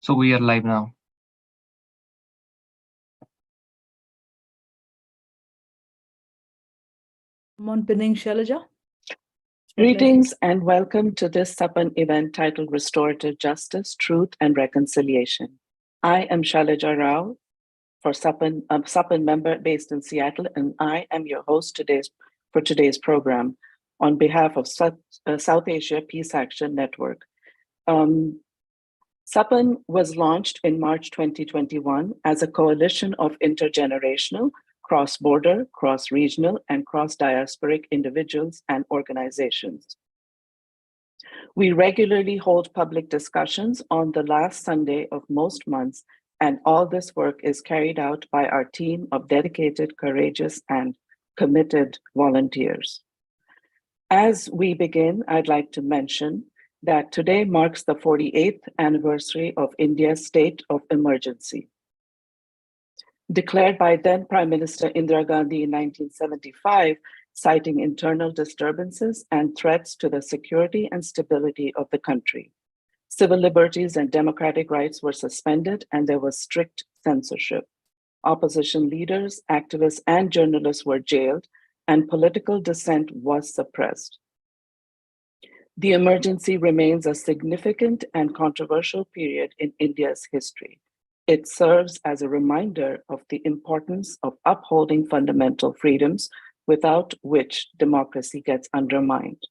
So we are live now. I'm on pinning Shailaja. Greetings and welcome to this Sapan event titled Restorative Justice, Truth and Reconciliation. I am Shailaja Rao for Sapan, a Sapan member based in Seattle, and I am your host for today's program on behalf of South Asia Peace Action Network. Sapan was launched in March 2021 as a coalition of intergenerational, cross-border, cross-regional, and cross-diasporic individuals and organizations. We regularly hold public discussions on the last Sunday of most months, and all this work is carried out by our team of dedicated, courageous, and committed volunteers. As we begin, I'd like to mention that today marks the 48th anniversary of India's state of emergency. Declared by then Prime Minister Indira Gandhi in 1975, citing internal disturbances and threats to the security and stability of the country. Civil liberties and democratic rights were suspended, and there was strict censorship. Opposition leaders, activists, and journalists were jailed, and political dissent was suppressed. The emergency remains a significant and controversial period in India's history. It serves as a reminder of the importance of upholding fundamental freedoms, without which democracy gets undermined.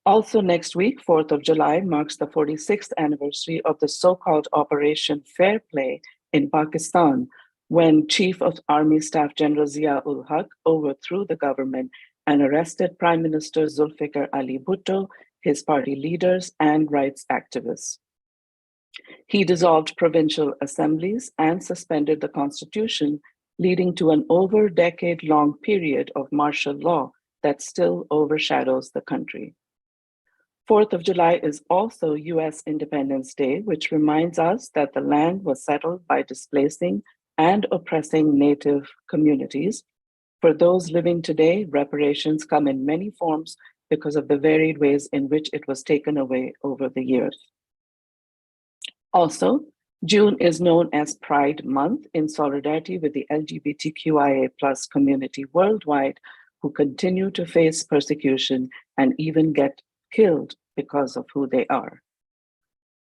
Also next week, 4th of July, marks the 46th anniversary of the so-called Operation Fair Play in Pakistan, when Chief of Army Staff General Zia-ul Haq overthrew the government and arrested Prime Minister Zulfikar Ali Bhutto, his party leaders, and rights activists. He dissolved provincial assemblies and suspended the constitution, leading to an over-decade-long period of martial law that still overshadows the country. 4th of July is also US Independence Day, which reminds us that the land was settled by displacing and oppressing Native communities. For those living today, reparations come in many forms because of the varied ways in which it was taken away over the years. Also, June is known as Pride Month in solidarity with the LGBTQIA+ community worldwide who continue to face persecution and even get killed because of who they are.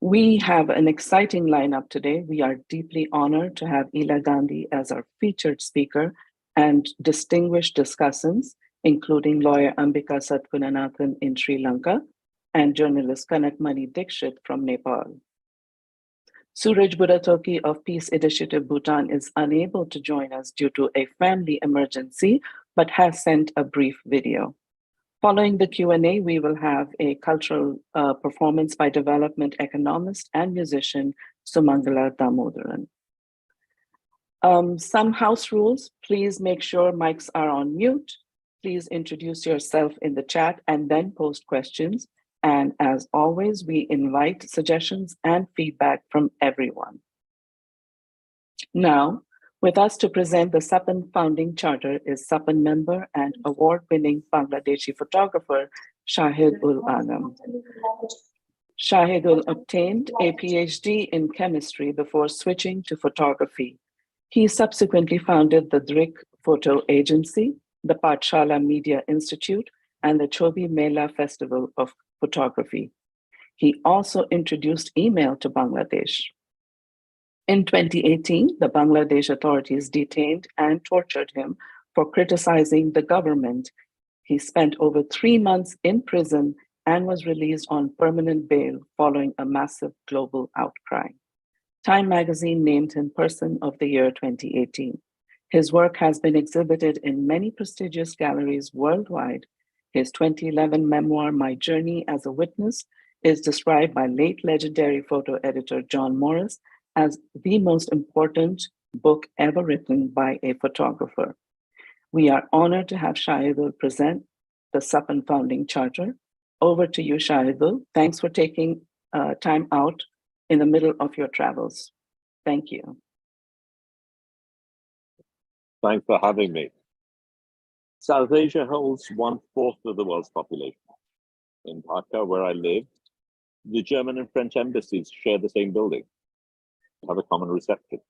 We have an exciting lineup today. We are deeply honored to have Ela Gandhi as our featured speaker and distinguished discussants, including lawyer Ambika Satkunanathan in Sri Lanka and journalist Kanak Mani Dixit from Nepal. Suraj Budathoki of Peace Initiative Bhutan is unable to join us due to a family emergency, but has sent a brief video. Following the Q&A, we will have a cultural performance by development economist and musician Sumangala Damodaran. Some house rules: please make sure mics are on mute. Please introduce yourself in the chat and then post questions. And as always, we invite suggestions and feedback from everyone. Now, with us to present the Sapan founding charter is Sapan member and award-winning Bangladeshi photographer Shahid-ul-Alam. Shahid-ul obtained a PhD in chemistry before switching to photography. He subsequently founded the Drik Photo Agency, the Pathshala Media Institute, and the Chobi Mela Festival of Photography. He also introduced email to Bangladesh. In 2018, the Bangladesh authorities detained and tortured him for criticizing the government. He spent over 3 months in prison and was released on permanent bail following a massive global outcry. Time magazine named him Person of the Year 2018. His work has been exhibited in many prestigious galleries worldwide. His 2011 memoir, My Journey as a Witness, is described by late legendary photo editor John Morris as the most important book ever written by a photographer. We are honored to have Shahidul present the Sapan founding charter. Over to you, Shahidul. Thanks for taking time out in the middle of your travels. Thank you. Thanks for having me. South Asia holds 1/4 of the world's population. In Dhaka, where I live, the German and French embassies share the same building. have a common reception.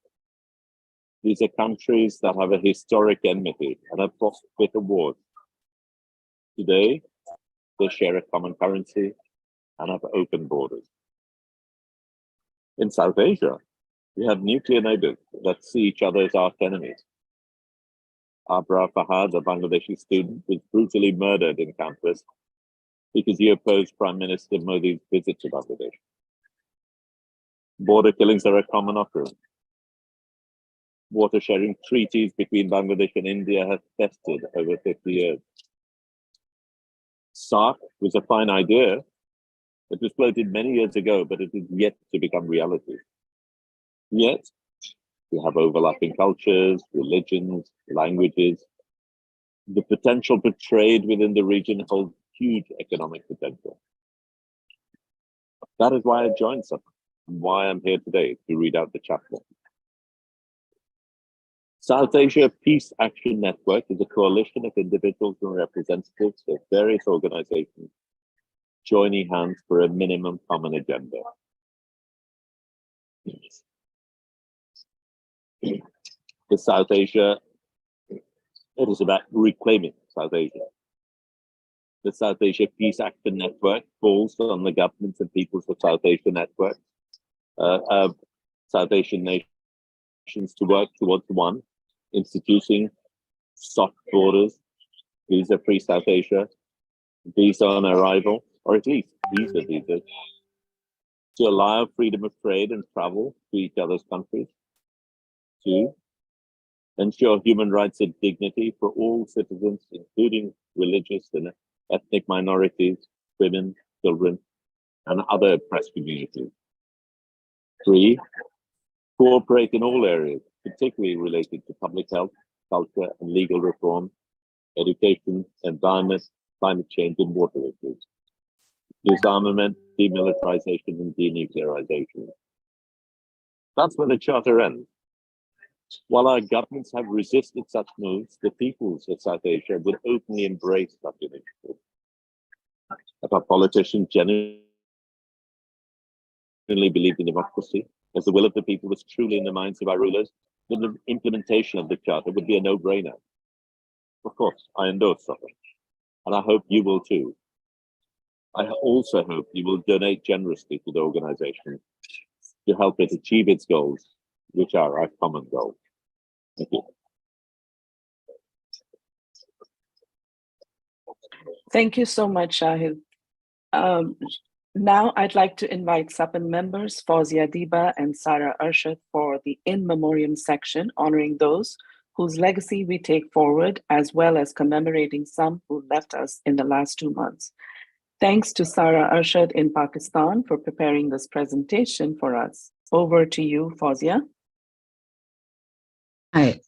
These are countries that have a historic enmity and have fought bitter wars. Today, they share a common currency and have open borders. In South Asia, we have nuclear neighbors that see each other as arch enemies. Abra Fahad, a Bangladeshi student, was brutally murdered in campus because he opposed Prime Minister Modi's visit to Bangladesh. Border killings are a common occurrence. Water sharing treaties between Bangladesh and India have festered over 50 years. SARC was a fine idea. It was floated many years ago, but it is yet to become reality. Yet, we have overlapping cultures, religions, languages. The potential for trade within the region holds huge economic potential. That is why I joined Sapan, and why I'm here today to read out the chapter. South Asia Peace Action Network is a coalition of individuals and representatives of various organizations joining hands for a minimum common agenda. The South Asia, it is about reclaiming South Asia. The South Asia Peace Action Network calls on the governments and peoples of South Asia network, South Asian nations to work towards one, instituting soft borders, visa-free South Asia, visa on arrival, or at least visas, to allow freedom of trade and travel to each other's countries. 2, ensure human rights and dignity for all citizens, including religious and ethnic minorities, women, children, and other oppressed communities. 3, cooperate in all areas, particularly related to public health, culture, and legal reform, education, environment, climate change, and water issues, disarmament, demilitarization, and denuclearization. That's where the charter ends. While our governments have resisted such moves, the peoples of South Asia would openly embrace such initiatives. If our politicians genuinely believed in democracy, as the will of the people was truly in the minds of our rulers, then the implementation of the charter would be a no-brainer. Of course, I endorse something, and I hope you will too. I also hope you will donate generously to the organization to help it achieve its goals, which are our common goal. Thank you. Thank you so much, Shahid. Now I'd like to invite Sapan members Fauzia Diba and Sarah Arshad for the In Memoriam section, honoring those whose legacy we take forward, as well as commemorating some who left us in the last 2 months. Thanks to Sarah Arshad in Pakistan for preparing this presentation for us. Over to you, Fauzia. Hi.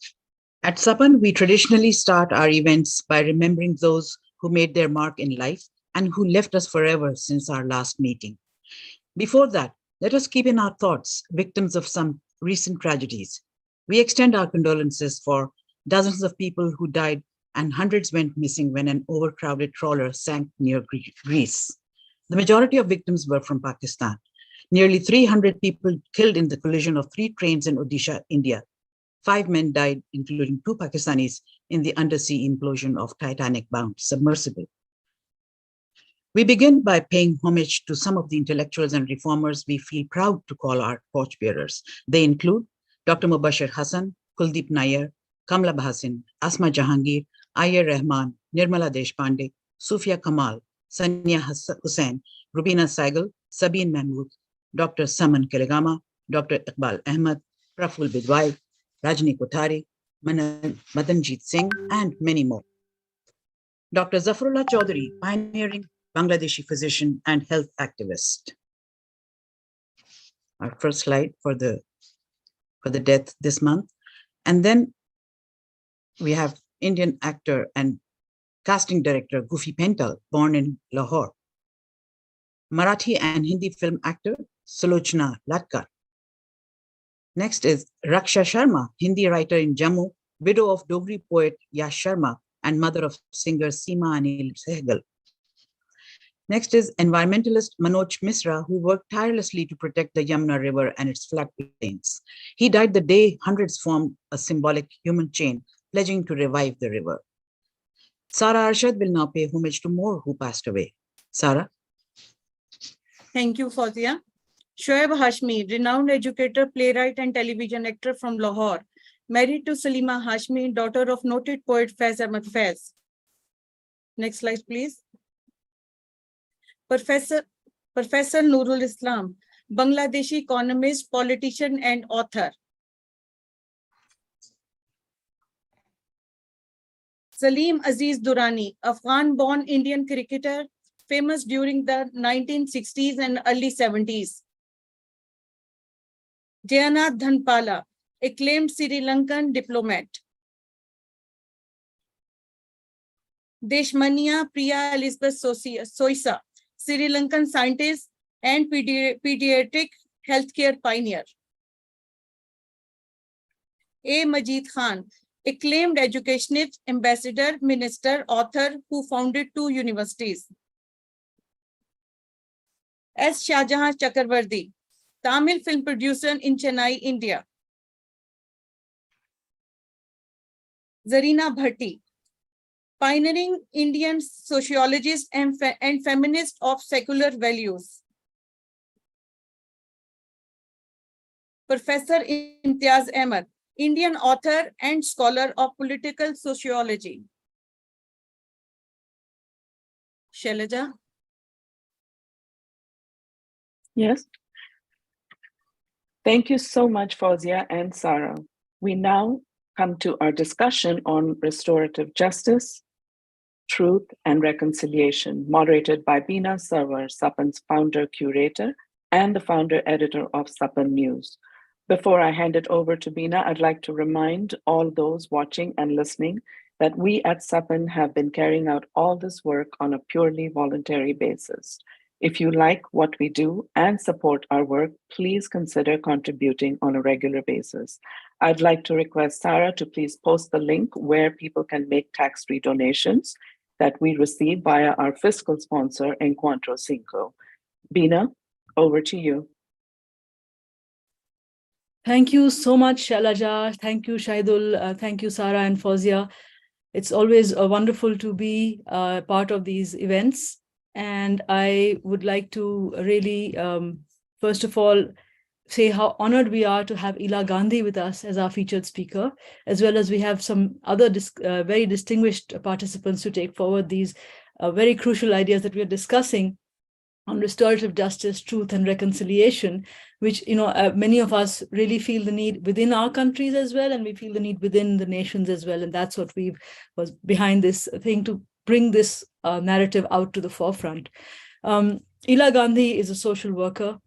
At Sapan, we traditionally start our events by remembering those who made their mark in life and who left us forever since our last meeting. Before that, let us keep in our thoughts victims of some recent tragedies. We extend our condolences for dozens of people who died and hundreds went missing when an overcrowded trawler sank near Greece. The majority of victims were from Pakistan. Nearly 300 people killed in the collision of 3 trains in Odisha, India. 5 men died, including 2 Pakistanis, in the undersea implosion of Titanic-bound submersible. We begin by paying homage to some of the intellectuals and reformers we feel proud to call our torchbearers. They include Dr. Mubashir Hassan, Kuldeep Nair, Kamla Bhasin, Asma Jahangir, Ayer Rahman, Nirmala Deshpande, Sufia Kamal, Sania Hussain, Rubina Saigal, Sabine Mahmood, Dr. Saman Kelegama, Dr. Iqbal Ahmed, Praful Bidwai, Rajni Kothari, Madanjit Singh, and many more. Dr. Zafarullah Chaudhary, pioneering Bangladeshi physician and health activist. Our first slide for the death this month. And then we have Indian actor and casting director Gufi Pental, born in Lahore. Marathi and Hindi film actor Sulochana Latkar. Next is Raksha Sharma, Hindi writer in Jammu, widow of Dogri poet Yash Sharma and mother of singer Seema Anil Sehgal. Next is environmentalist Manoj Misra, who worked tirelessly to protect the Yamuna River and its floodplains. He died the day hundreds formed a symbolic human chain, pledging to revive the river. Sara Arshad will now pay homage to more who passed away. Sara? Thank you, Fawzia. Shoaib Hashmi, renowned educator, playwright, and television actor from Lahore, married to Salima Hashmi, daughter of noted poet Faiz Ahmad Faiz. Next slide, please. Professor Nurul Islam, Bangladeshi economist, politician, and author. Salim Aziz Durrani, Afghan-born Indian cricketer, famous during the 1960s and early 70s. Jayanath Dhanpala, acclaimed Sri Lankan diplomat. Deshmania Priya Elizabeth Soisa, Sri Lankan scientist and pediatric healthcare pioneer. A. Majid Khan, acclaimed educationist, ambassador, minister, author who founded 2 universities. S. Shahjahan Chakravarti, Tamil film producer in Chennai, India. Zarina Bhatti, pioneering Indian sociologist and feminist of secular values. Professor Imtiaz Ahmed, Indian author and scholar of political sociology. Shailaja? Yes. Thank you so much, Fawzia and Sarah. We now come to our discussion on restorative justice, truth, and reconciliation, moderated by Beena Sarwar, Sapan's founder-curator and the founder-editor of Sapan News. Before I hand it over to Beena, I'd like to remind all those watching and listening that we at Sapan have been carrying out all this work on a purely voluntary basis. If you like what we do and support our work, please consider contributing on a regular basis. I'd like to request Sarah to please post the link where people can make tax-free donations that we receive via our fiscal sponsor, Encuentro Cinco. Beena, over to you. Thank you so much, Shailaja. Thank you, Shahidul. Thank you, Sarah and Fawzia. It's always wonderful to be part of these events. And I would like to really, first of all, say how honored we are to have Ela Gandhi with us as our featured speaker, as well as we have some other very distinguished participants to take forward these very crucial ideas that we are discussing on restorative justice, truth, and reconciliation, which many of us really feel the need within our countries as well, and we feel the need within the nations as well. And that's what was behind this thing, to bring this narrative out to the forefront. Ela Gandhi is a social worker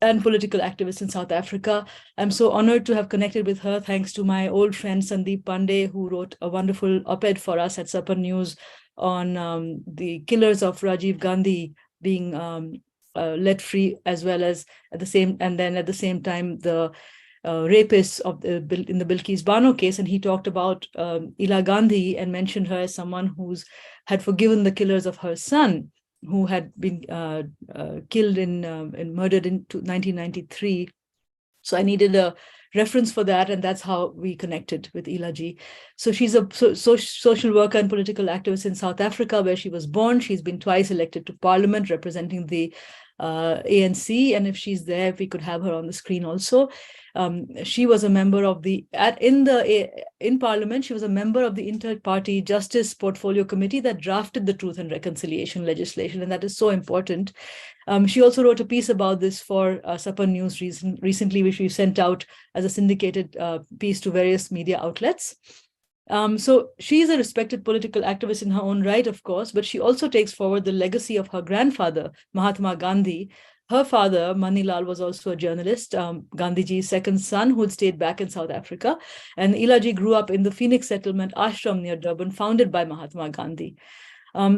and political activist in South Africa. I'm so honored to have connected with her, thanks to my old friend Sandeep Pandey, who wrote a wonderful op-ed for us at Sapan News on the killers of Rajiv Gandhi being let free, as well as at the same time the rapists in the Bilkis Bano case. And he talked about Ela Gandhi and mentioned her as someone who's had forgiven the killers of her son, who had been killed and murdered in 1993. So I needed a reference for that, and that's how we connected with Ela ji. So she's a social worker and political activist in South Africa, where she was born. She's been twice elected to parliament representing the ANC, and if she's there, if we could have her on the screen also. She was a member of in Parliament. She was a member of the Inter-Party Justice Portfolio Committee that drafted the Truth and Reconciliation legislation, and that is so important. She also wrote a piece about this for Sapan News recently, which we sent out as a syndicated piece to various media outlets. So she's a respected political activist in her own right, of course, but she also takes forward the legacy of her grandfather, Mahatma Gandhi. Her father, Manilal, was also a journalist, Gandhiji's second son, who had stayed back in South Africa. And Ela ji grew up in the Phoenix settlement ashram near Durban, founded by Mahatma Gandhi.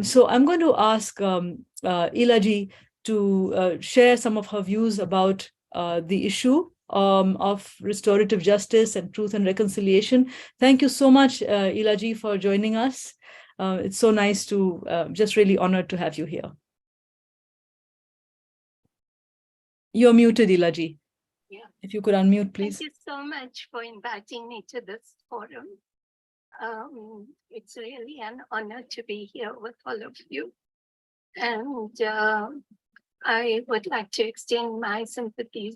So I'm going to ask Ela ji to share some of her views about the issue of restorative justice and truth and reconciliation. Thank you so much, Ela ji, for joining us. It's so nice to, just really honored to have you here. You're muted, Elaji. Yeah. If you could unmute, please. Thank you so much for inviting me to this forum. It's really an honor to be here with all of you. And I would like to extend my sympathies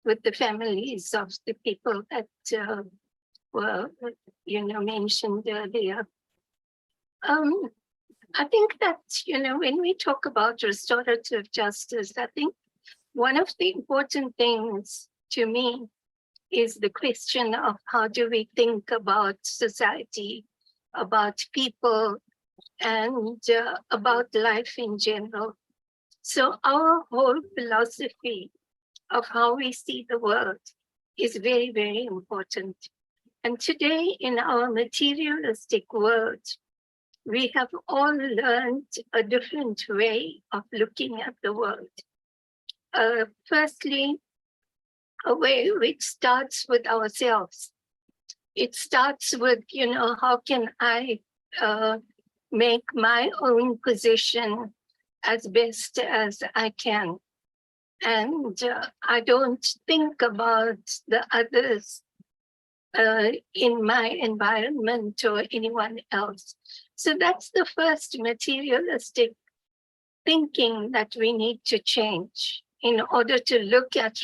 with the families of the people that were, mentioned earlier. I think that, when we talk about restorative justice, I think one of the important things to me is the question of how do we think about society, about people, and about life in general. So our whole philosophy of how we see the world is very, very important. And today in our materialistic world, we have all learned a different way of looking at the world. Firstly, a way which starts with ourselves. It starts with, how can I make my own position as best as I can? And I don't think about the others in my environment or anyone else. So that's the first materialistic thinking that we need to change in order to look at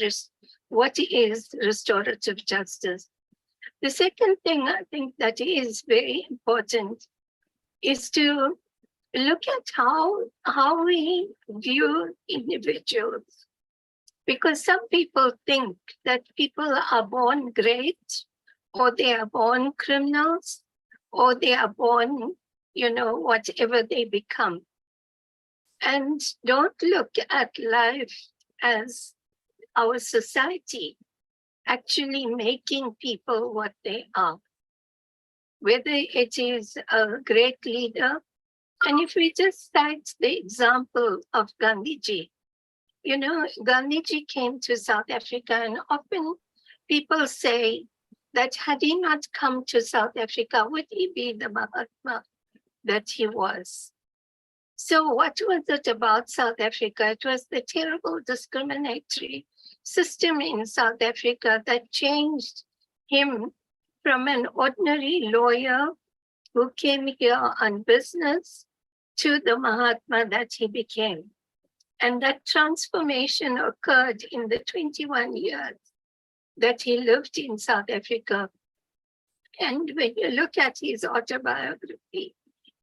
what is restorative justice. The second thing I think that is very important is to look at how we view individuals. Because some people think that people are born great, or they are born criminals, or they are born, whatever they become. And don't look at life as our society actually making people what they are. Whether it is a great leader, and if we just cite the example of Gandhiji, Gandhiji came to South Africa, and often people say that had he not come to South Africa, would he be the Mahatma that he was? So what was it about South Africa? It was the terrible discriminatory system in South Africa that changed him from an ordinary lawyer who came here on business to the Mahatma that he became. And that transformation occurred in the 21 years that he lived in South Africa. And when you look at his autobiography,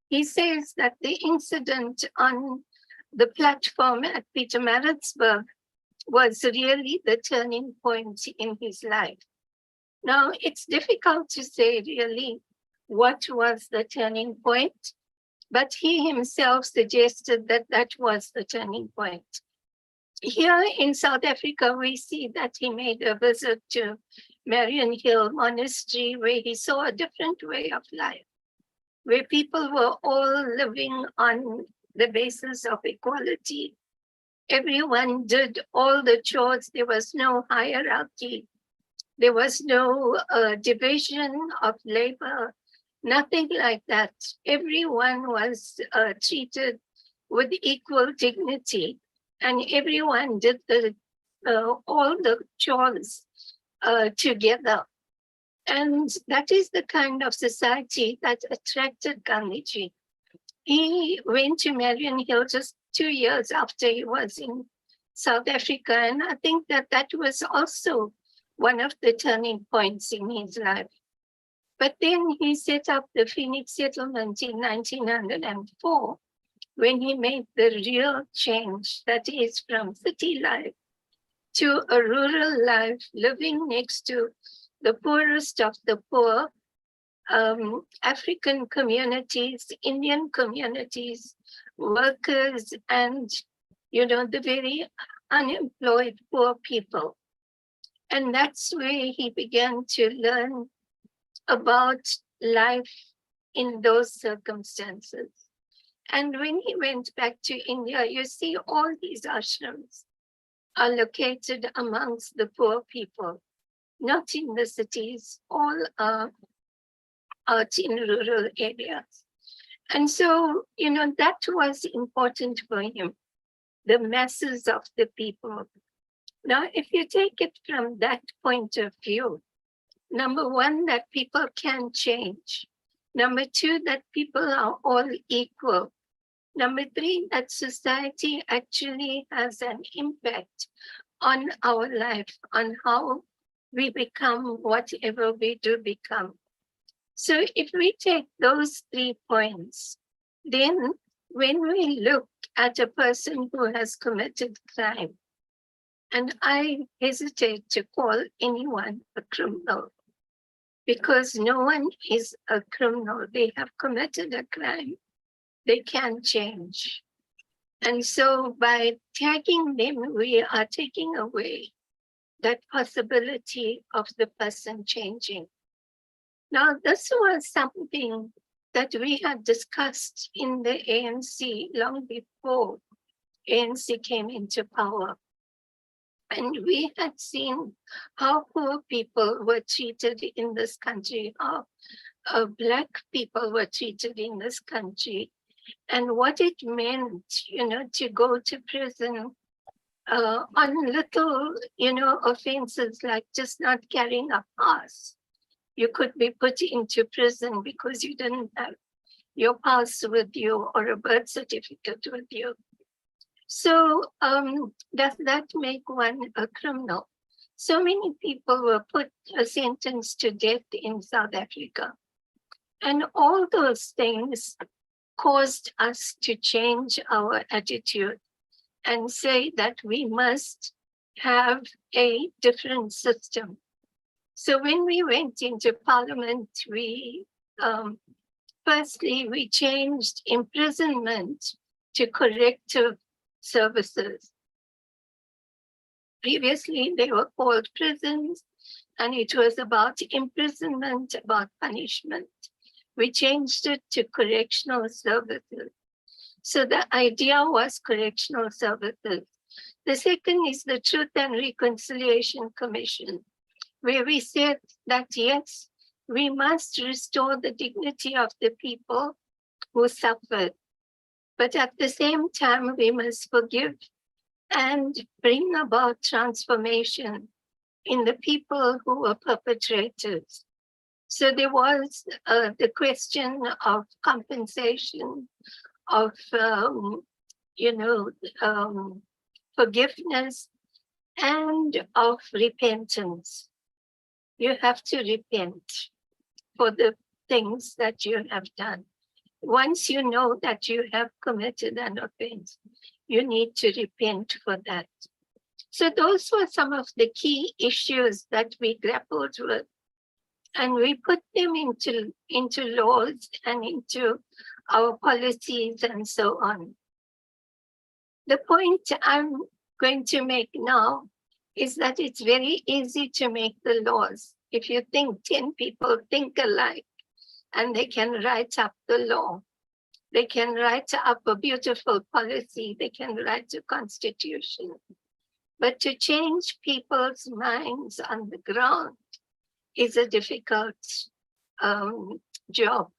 he says that the incident on the platform at Pietermaritzburg was really the turning point in his life. Now, it's difficult to say really what was the turning point, but he himself suggested that that was the turning point. Here in South Africa, we see that he made a visit to Marion Hill Monastery, where he saw a different way of life, where people were all living on the basis of equality. Everyone did all the chores. There was no hierarchy. There was no division of labor, nothing like that. Everyone was treated with equal dignity, and everyone did all the chores together. And that is the kind of society that attracted Gandhiji. He went to Marion Hill just 2 years after he was in South Africa. And I think that that was also one of the turning points in his life. But then he set up the Phoenix settlement in 1904, when he made the real change, that is from city life to a rural life, living next to the poorest of the poor, African communities, Indian communities, workers, and, the very unemployed poor people. And that's where he began to learn about life in those circumstances. And when he went back to India, you see all these ashrams are located amongst the poor people, not in the cities, all are out in rural areas. And so, that was important for him, the masses of the people. Now, if you take it from that point of view, number one, that people can change. Number two, that people are all equal. Number three, that society actually has an impact on our life, on how we become whatever we do become. So if we take those 3 points, then when we look at a person who has committed crime, and I hesitate to call anyone a criminal, because no one is a criminal. They have committed a crime. They can change. And so by tagging them, we are taking away that possibility of the person changing. Now, this was something that we had discussed in the ANC long before ANC came into power. And we had seen how poor people were treated in this country, how Black people were treated in this country, and what it meant, to go to prison on little, offenses like just not carrying a pass. You could be put into prison because you didn't have your pass with you or a birth certificate with you. So does that make one a criminal? So many people were sentenced to death in South Africa. And all those things caused us to change our attitude and say that we must have a different system. So when we went into parliament, firstly, we changed imprisonment to corrective services. Previously, they were called prisons, and it was about imprisonment, about punishment. We changed it to correctional services. So the idea was correctional services. The second is the Truth and Reconciliation Commission, where we said that, yes, we must restore the dignity of the people who suffered. But at the same time, we must forgive and bring about transformation in the people who were perpetrators. So there was the question of compensation, of forgiveness, and of repentance. You have to repent for the things that you have done. Once you know that you have committed an offense, you need to repent for that. So those were some of the key issues that we grappled with. And we put them into laws and into our policies and so on. The point I'm going to make now is that it's very easy to make the laws. If you think 10 people think alike and they can write up the law, they can write up a beautiful policy, they can write a constitution. But to change people's minds on the ground is a difficult job.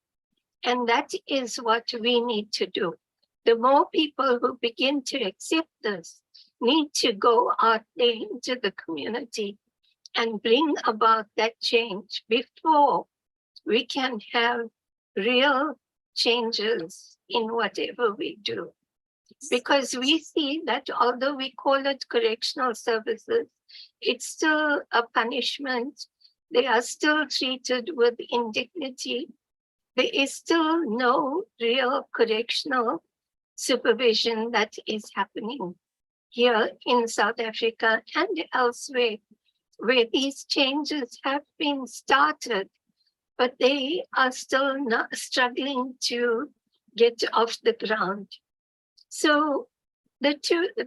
And that is what we need to do. The more people who begin to accept this need to go out there into the community and bring about that change before we can have real changes in whatever we do. Because we see that although we call it correctional services, it's still a punishment. They are still treated with indignity. There is still no real correctional supervision that is happening here in South Africa and elsewhere, where these changes have been started, but they are still not struggling to get off the ground. So the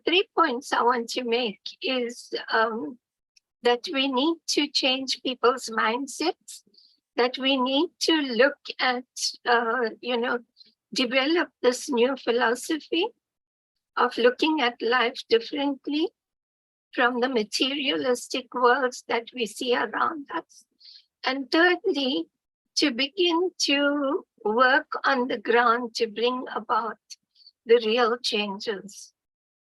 3 points I want to make is that we need to change people's mindsets, that we need to look at, develop this new philosophy of looking at life differently from the materialistic worlds that we see around us. And thirdly, to begin to work on the ground to bring about the real changes.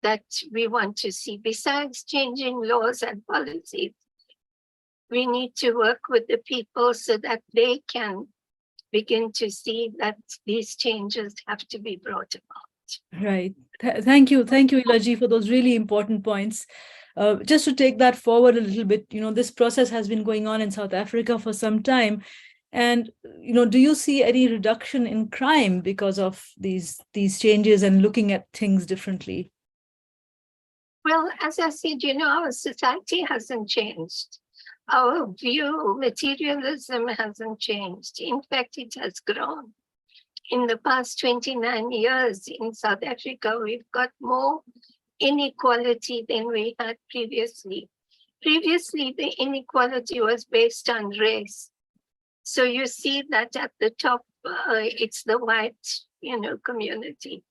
that we want to see. Besides changing laws and policies, we need to work with the people so that they can begin to see that these changes have to be brought about. Right. Thank you, Ela ji, for those really important points. Just to take that forward a little bit, this process has been going on in South Africa for some time. And, do you see any reduction in crime because of these changes and looking at things differently? Well, as I said, our society hasn't changed. Our view, materialism hasn't changed. In fact, it has grown. In the past 29 years in South Africa, we've got more inequality than we had previously. Previously, the inequality was based on race. So you see that at the top, it's the white, community.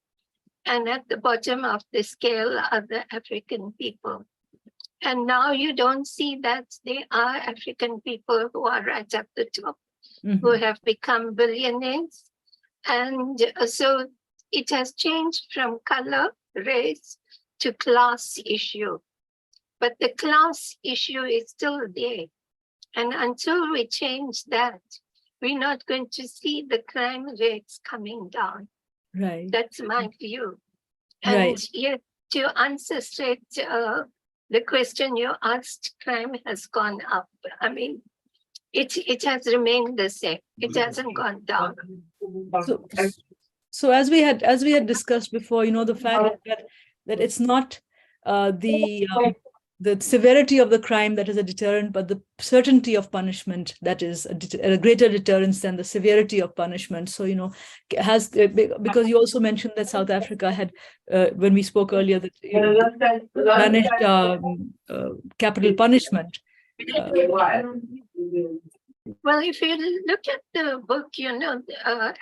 And at the bottom of the scale are the African people. And now you don't see that they are African people who are right at the top, who have become billionaires. And so it has changed from color, race, to class issue. But the class issue is still there. And until we change that, we're not going to see the crime rates coming down. Right. That's my view. And right. Yet, to answer straight the question you asked, crime has gone up. I mean, it has remained the same. It hasn't gone down. So as we had discussed before, the fact that it's not the severity of the crime that is a deterrent, but the certainty of punishment that is a greater deterrence than the severity of punishment. So, because you also mentioned that South Africa had, when we spoke earlier, that banished capital punishment. Well, if you look at the book,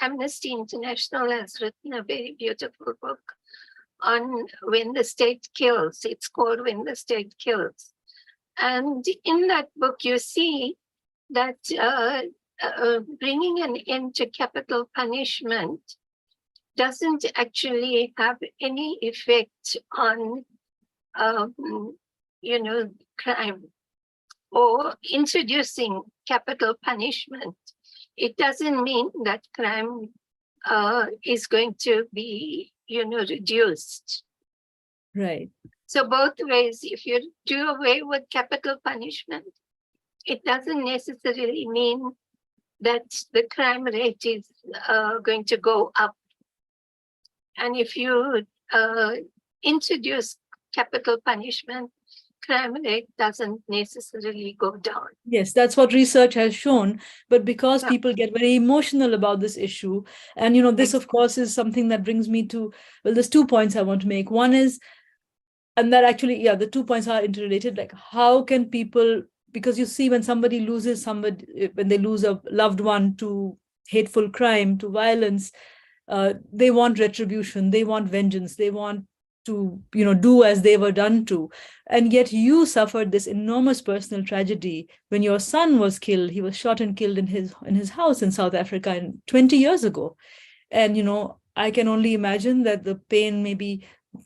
Amnesty International has written a very beautiful book on When the State Kills. It's called When the State Kills. And in that book, you see that bringing an end to capital punishment doesn't actually have any effect on, crime. Or introducing capital punishment, it doesn't mean that crime is going to be, reduced. Right. So both ways, if you do away with capital punishment, it doesn't necessarily mean that the crime rate is going to go up. And if you introduce capital punishment, crime rate doesn't necessarily go down. Yes, that's what research has shown. But because people get very emotional about this issue, and this, of course, is something that brings me to, well, there's 2 points I want to make. One is, and that actually, the 2 points are interrelated. Like, how can people, because you see, when somebody loses somebody, when they lose a loved one to hateful crime, to violence, they want retribution, they want vengeance, they want to do as they were done to. And yet you suffered this enormous personal tragedy when your son was killed. He was shot and killed in his house in South Africa 20 years ago. And I can only imagine that the pain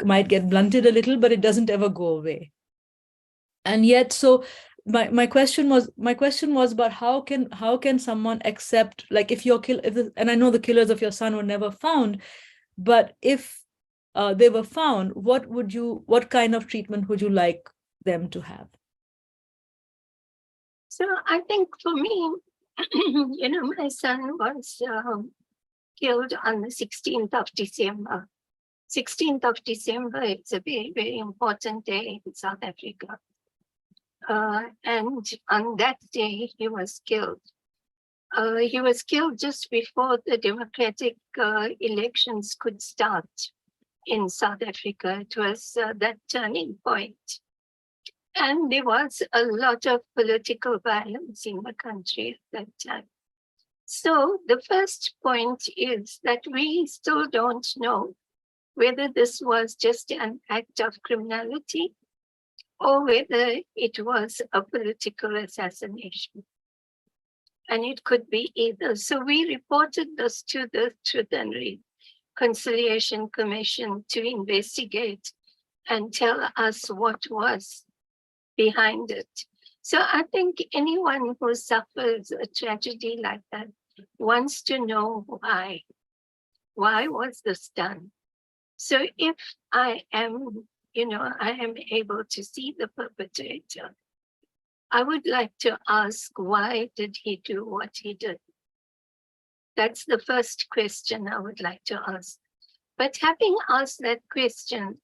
might get blunted a little, but it doesn't ever go away. And yet, so my question was about how can someone accept, like, if you're killed, and I know the killers of your son were never found, but if they were found, what kind of treatment would you like them to have? So I think for me, my son was killed on the 16th of December. 16th of December, it's a very, very important day in South Africa. And on that day, he was killed. He was killed just before the democratic elections could start in South Africa. It was that turning point. And there was a lot of political violence in the country at that time. So the first point is that we still don't know whether this was just an act of criminality or whether it was a political assassination. And it could be either. So we reported this to the Truth and Reconciliation Commission to investigate. and tell us what was behind it. So I think anyone who suffers a tragedy like that wants to know why. Why was this done? So if I am, I am able to see the perpetrator, I would like to ask, why did he do what he did? That's the first question I would like to ask. But having asked that question,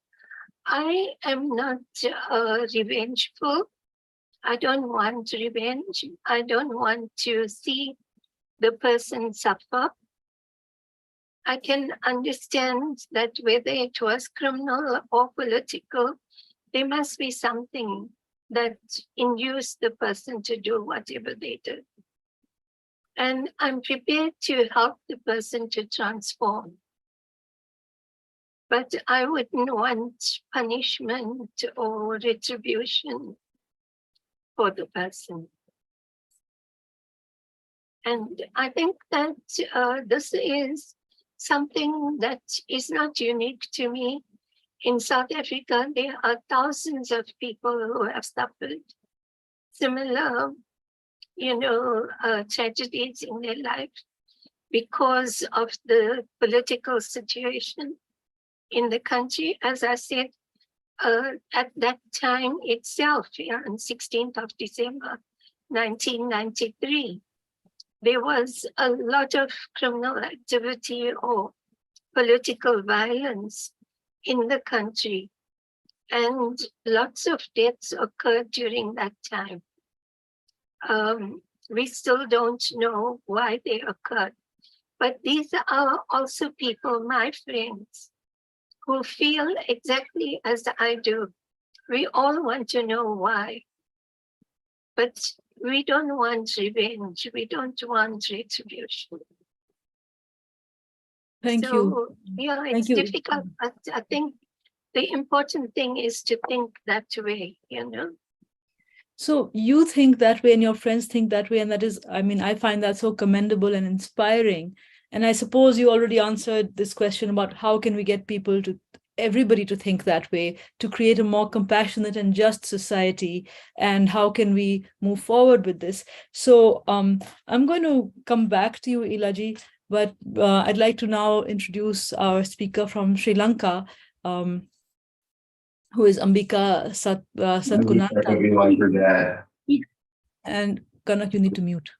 I am not revengeful. I don't want revenge. I don't want to see the person suffer. I can understand that whether it was criminal or political, there must be something that induced the person to do whatever they did. And I'm prepared to help the person to transform. But I wouldn't want punishment or retribution for the person. And I think that this is something that is not unique to me. In South Africa, there are thousands of people who have suffered similar, tragedies in their life because of the political situation in the country. As I said, at that time itself, on 16th of December, 1993, there was a lot of criminal activity or political violence in the country, and lots of deaths occurred during that time. We still don't know why they occurred, but these are also people, my friends, who feel exactly as I do. We all want to know why, but we don't want revenge. We don't want retribution. Thank you. Yeah, it's difficult, but I think the important thing is to think that way, So you think that way and your friends think that way, and that is, I find that so commendable and inspiring. And I suppose you already answered this question about how can we get everybody to think that way, to create a more compassionate and just society, and how can we move forward with this? So I'm going to come back to you, Elaji, but I'd like to now introduce our speaker from Sri Lanka, who is Ambika Satkunanathan. And Kanak, you need to mute.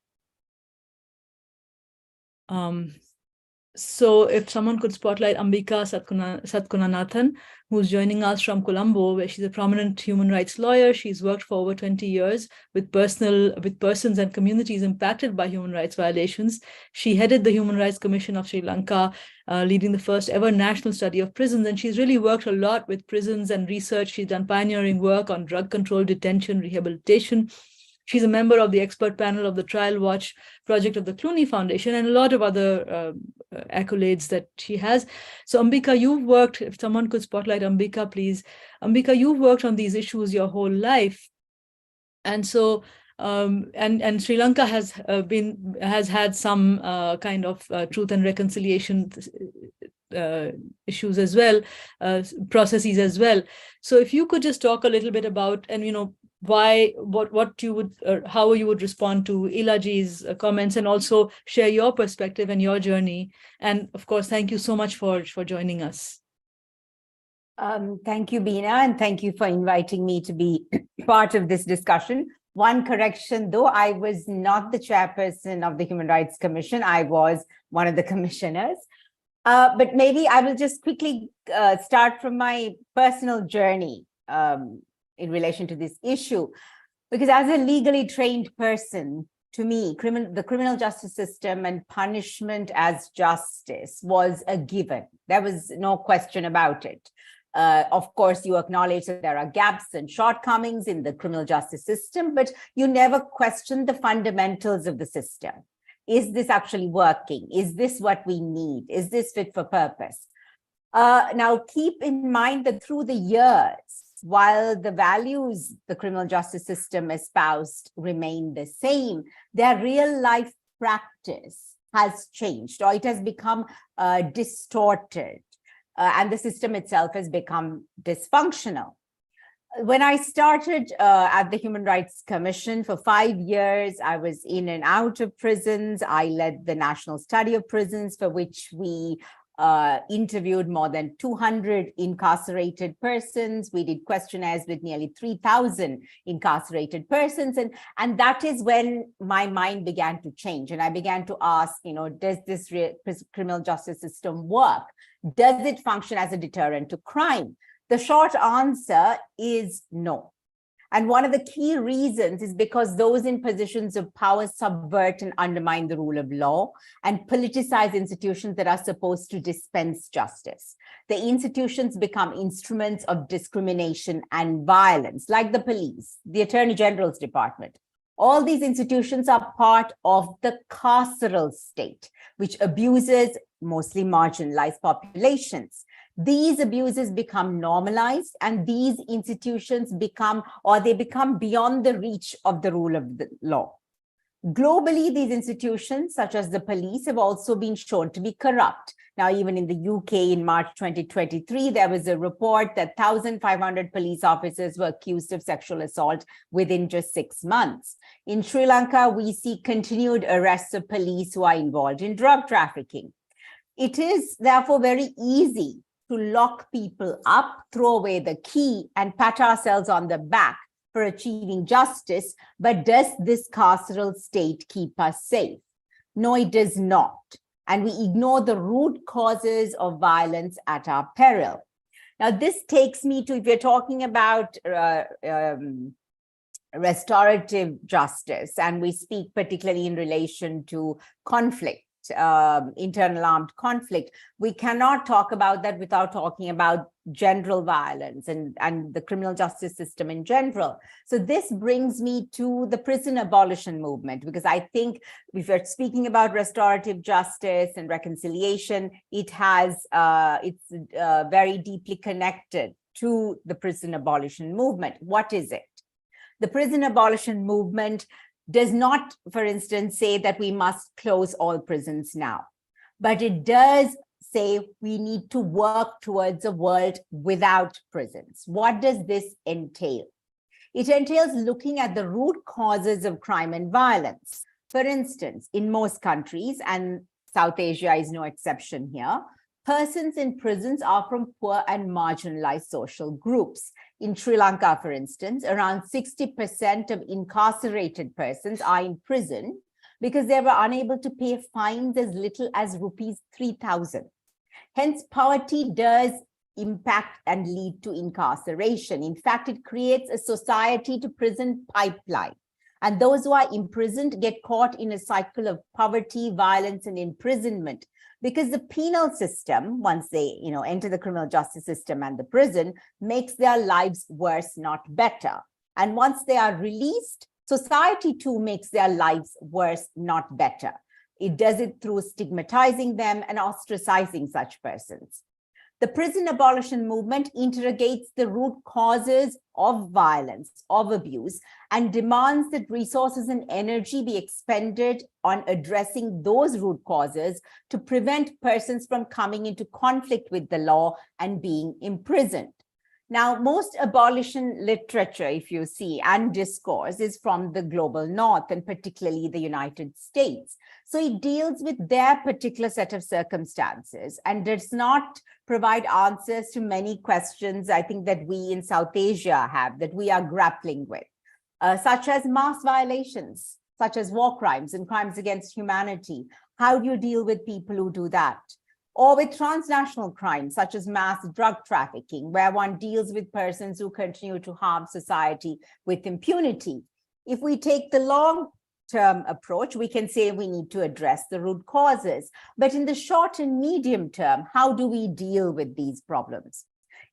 So if someone could spotlight Ambika Satkunanathan, who's joining us from Colombo, where she's a prominent human rights lawyer. She's worked for over 20 years with persons and communities impacted by human rights violations. She headed the Human Rights Commission of Sri Lanka, leading the first ever national study of prisons. And she's really worked a lot with prisons and research. She's done pioneering work on drug control, detention, rehabilitation. She's a member of the expert panel of the Trial Watch project of the Clooney Foundation and a lot of other accolades that she has. So Ambika, you've worked, if someone could spotlight Ambika, please. Ambika, you've worked on these issues your whole life. And so, and Sri Lanka has had some kind of truth and reconciliation issues as well, processes as well. So if you could just talk a little bit about, and what you would, how you would respond to Elaji's comments, and also share your perspective and your journey. And of course, thank you so much for joining us. Thank you, Bina, and thank you for inviting me to be part of this discussion. One correction, though, I was not the chairperson of the Human Rights Commission. I was one of the commissioners. But maybe I will just quickly start from my personal journey in relation to this issue, because as a legally trained person, to me, the criminal justice system and punishment as justice was a given. There was no question about it. Of course, you acknowledge that there are gaps and shortcomings in the criminal justice system, but you never question the fundamentals of the system. Is this actually working? Is this what we need? Is this fit for purpose? Now, keep in mind that through the years, while the values the criminal justice system espoused remain the same, their real life practice has changed, or it has become distorted. and the system itself has become dysfunctional. When I started at the Human Rights Commission for 5 years, I was in and out of prisons. I led the National Study of Prisons, for which we interviewed more than 200 incarcerated persons. We did questionnaires with nearly 3,000 incarcerated persons. And that is when my mind began to change. And I began to ask, does this criminal justice system work? Does it function as a deterrent to crime? The short answer is no. And one of the key reasons is because those in positions of power subvert and undermine the rule of law and politicize institutions that are supposed to dispense justice. The institutions become instruments of discrimination and violence, like the police, the Attorney General's Department. All these institutions are part of the carceral state, which abuses mostly marginalized populations. These abuses become normalized, and these institutions become beyond the reach of the rule of the law. Globally, these institutions, such as the police, have also been shown to be corrupt. Now, even in the UK in March 2023, there was a report that 1,500 police officers were accused of sexual assault within just 6 months. In Sri Lanka, we see continued arrests of police who are involved in drug trafficking. It is therefore very easy to lock people up, throw away the key, and pat ourselves on the back for achieving justice. But does this carceral state keep us safe? No, it does not. And we ignore the root causes of violence at our peril. Now, this takes me to, if we're talking about restorative justice, and we speak particularly in relation to conflict, internal armed conflict, we cannot talk about that without talking about general violence and the criminal justice system in general. So this brings me to the prison abolition movement, because I think if we're speaking about restorative justice and reconciliation, it's very deeply connected to the prison abolition movement. What is it? The prison abolition movement does not, for instance, say that we must close all prisons now, but it does say we need to work towards a world without prisons. What does this entail? It entails looking at the root causes of crime and violence. For instance, in most countries, and South Asia is no exception here, persons in prisons are from poor and marginalized social groups. In Sri Lanka, for instance, around 60% of incarcerated persons are in prison because they were unable to pay fines as little as rupees 3,000. Hence, poverty does impact and lead to incarceration. In fact, it creates a society to prison pipeline. And those who are imprisoned get caught in a cycle of poverty, violence, and imprisonment, because the penal system, once they enter the criminal justice system and the prison, makes their lives worse, not better. And once they are released, society too makes their lives worse, not better. It does it through stigmatizing them and ostracizing such persons. The prison abolition movement interrogates the root causes of violence, of abuse, and demands that resources and energy be expended on addressing those root causes to prevent persons from coming into conflict with the law and being imprisoned. Now, most abolition literature, if you see, and discourse is from the global north, and particularly the United States. So it deals with their particular set of circumstances and does not provide answers to many questions, I think, that we in South Asia have, that we are grappling with, such as mass violations, such as war crimes and crimes against humanity. How do you deal with people who do that? Or with transnational crimes, such as mass drug trafficking, where one deals with persons who continue to harm society with impunity. If we take the long-term approach, we can say we need to address the root causes. But in the short and medium term, how do we deal with these problems?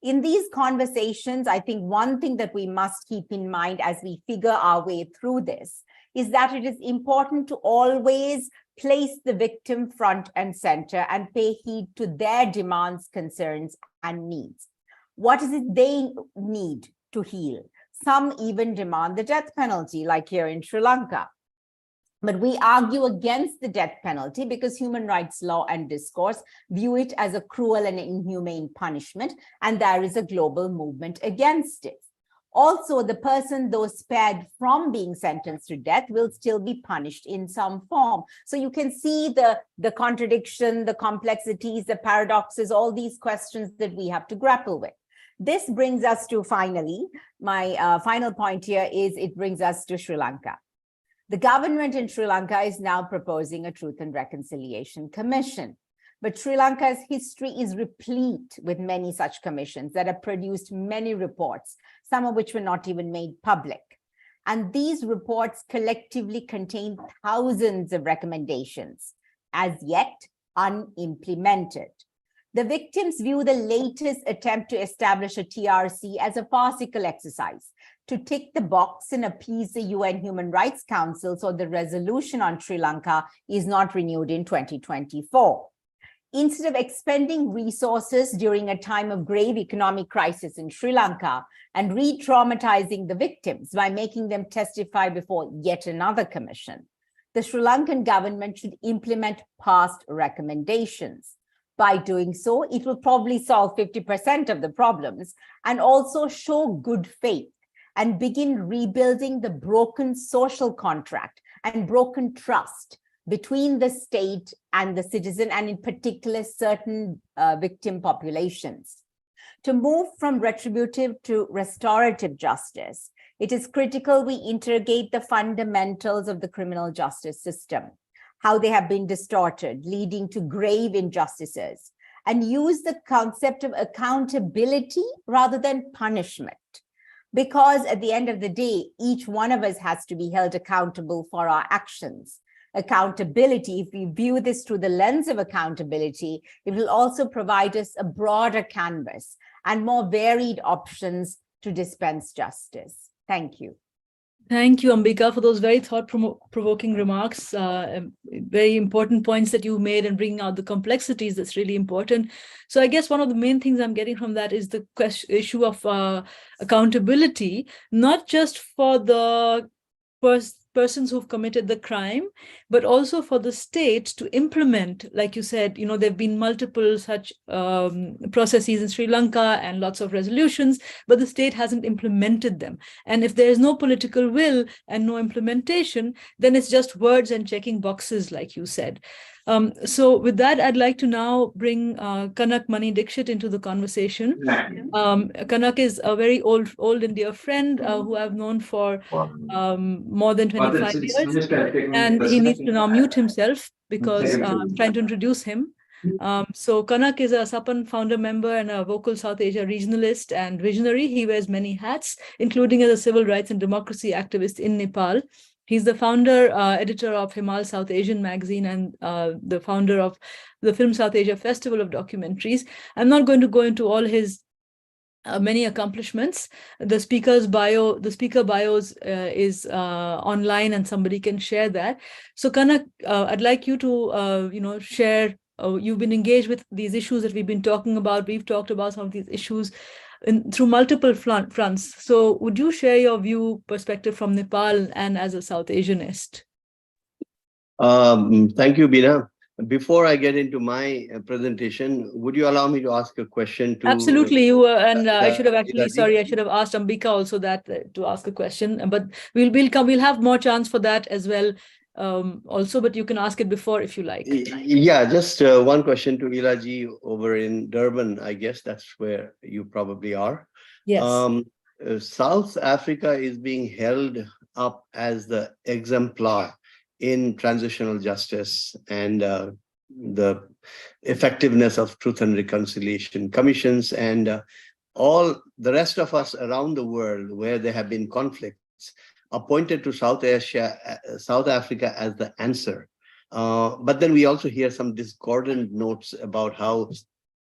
In these conversations, I think one thing that we must keep in mind as we figure our way through this is that it is important to always place the victim front and center and pay heed to their demands, concerns, and needs. What is it they need to heal? Some even demand the death penalty, like here in Sri Lanka. But we argue against the death penalty because human rights law and discourse view it as a cruel and inhumane punishment, and there is a global movement against it. Also, the person, though spared from being sentenced to death, will still be punished in some form. So you can see the contradiction, the complexities, the paradoxes, all these questions that we have to grapple with. This brings us to finally, my final point here is it brings us to Sri Lanka. The government in Sri Lanka is now proposing a Truth and Reconciliation Commission. But Sri Lanka's history is replete with many such commissions that have produced many reports, some of which were not even made public. And these reports collectively contain thousands of recommendations, as yet unimplemented. The victims view the latest attempt to establish a TRC as a farcical exercise to tick the box and appease the UN Human Rights Council so the resolution on Sri Lanka is not renewed in 2024. Instead of expending resources during a time of grave economic crisis in Sri Lanka and re-traumatizing the victims by making them testify before yet another commission, the Sri Lankan government should implement past recommendations. By doing so, it will probably solve 50% of the problems and also show good faith and begin rebuilding the broken social contract and broken trust between the state and the citizen, and in particular, certain victim populations. To move from retributive to restorative justice, it is critical we interrogate the fundamentals of the criminal justice system, how they have been distorted, leading to grave injustices, and use the concept of accountability rather than punishment. Because at the end of the day, each one of us has to be held accountable for our actions. Accountability, if we view this through the lens of accountability, it will also provide us a broader canvas and more varied options to dispense justice. Thank you. Thank you, Ambika, for those very thought-provoking remarks, very important points that you made and bringing out the complexities. That's really important. So I guess one of the main things I'm getting from that is the issue of accountability, not just for the persons who've committed the crime, but also for the state to implement, like you said, you know, there've been multiple such processes in Sri Lanka and lots of resolutions, but the state hasn't implemented them. And if there is no political will and no implementation, then it's just words and checking boxes, like you said. So with that, I'd like to now bring Kanak Mani Dixit into the conversation. Kanak is a very old and dear friend who I've known for more than 25 years. And he needs to now mute himself because I'm trying to introduce him. So Kanak is a Sapan founder member and a vocal South Asia regionalist and visionary. He wears many hats, including as a civil rights and democracy activist in Nepal. He's the founder, editor of Himal South Asian magazine and the founder of the Film South Asia Festival of Documentaries. I'm not going to go into all his many accomplishments. The speaker bios is online and somebody can share that. So Kanak, I'd like you to share. You've been engaged with these issues that we've been talking about. We've talked about some of these issues through multiple fronts. So would you share your perspective from Nepal and as a South Asianist? Thank you, Bina. Before I get into my presentation, would you allow me to ask a question to... Absolutely. I should have actually, sorry, I should have asked Ambika also that to ask a question, but we'll have more chance for that as well also, but you can ask it before if you like. Yeah, just one question to Ela ji over in Durban. I guess that's where you probably are. Yes. South Africa is being held up as the exemplar in transitional justice and the effectiveness of truth and reconciliation commissions, and all the rest of us around the world where there have been conflicts are pointed to South Africa as the answer. But then we also hear some discordant notes about how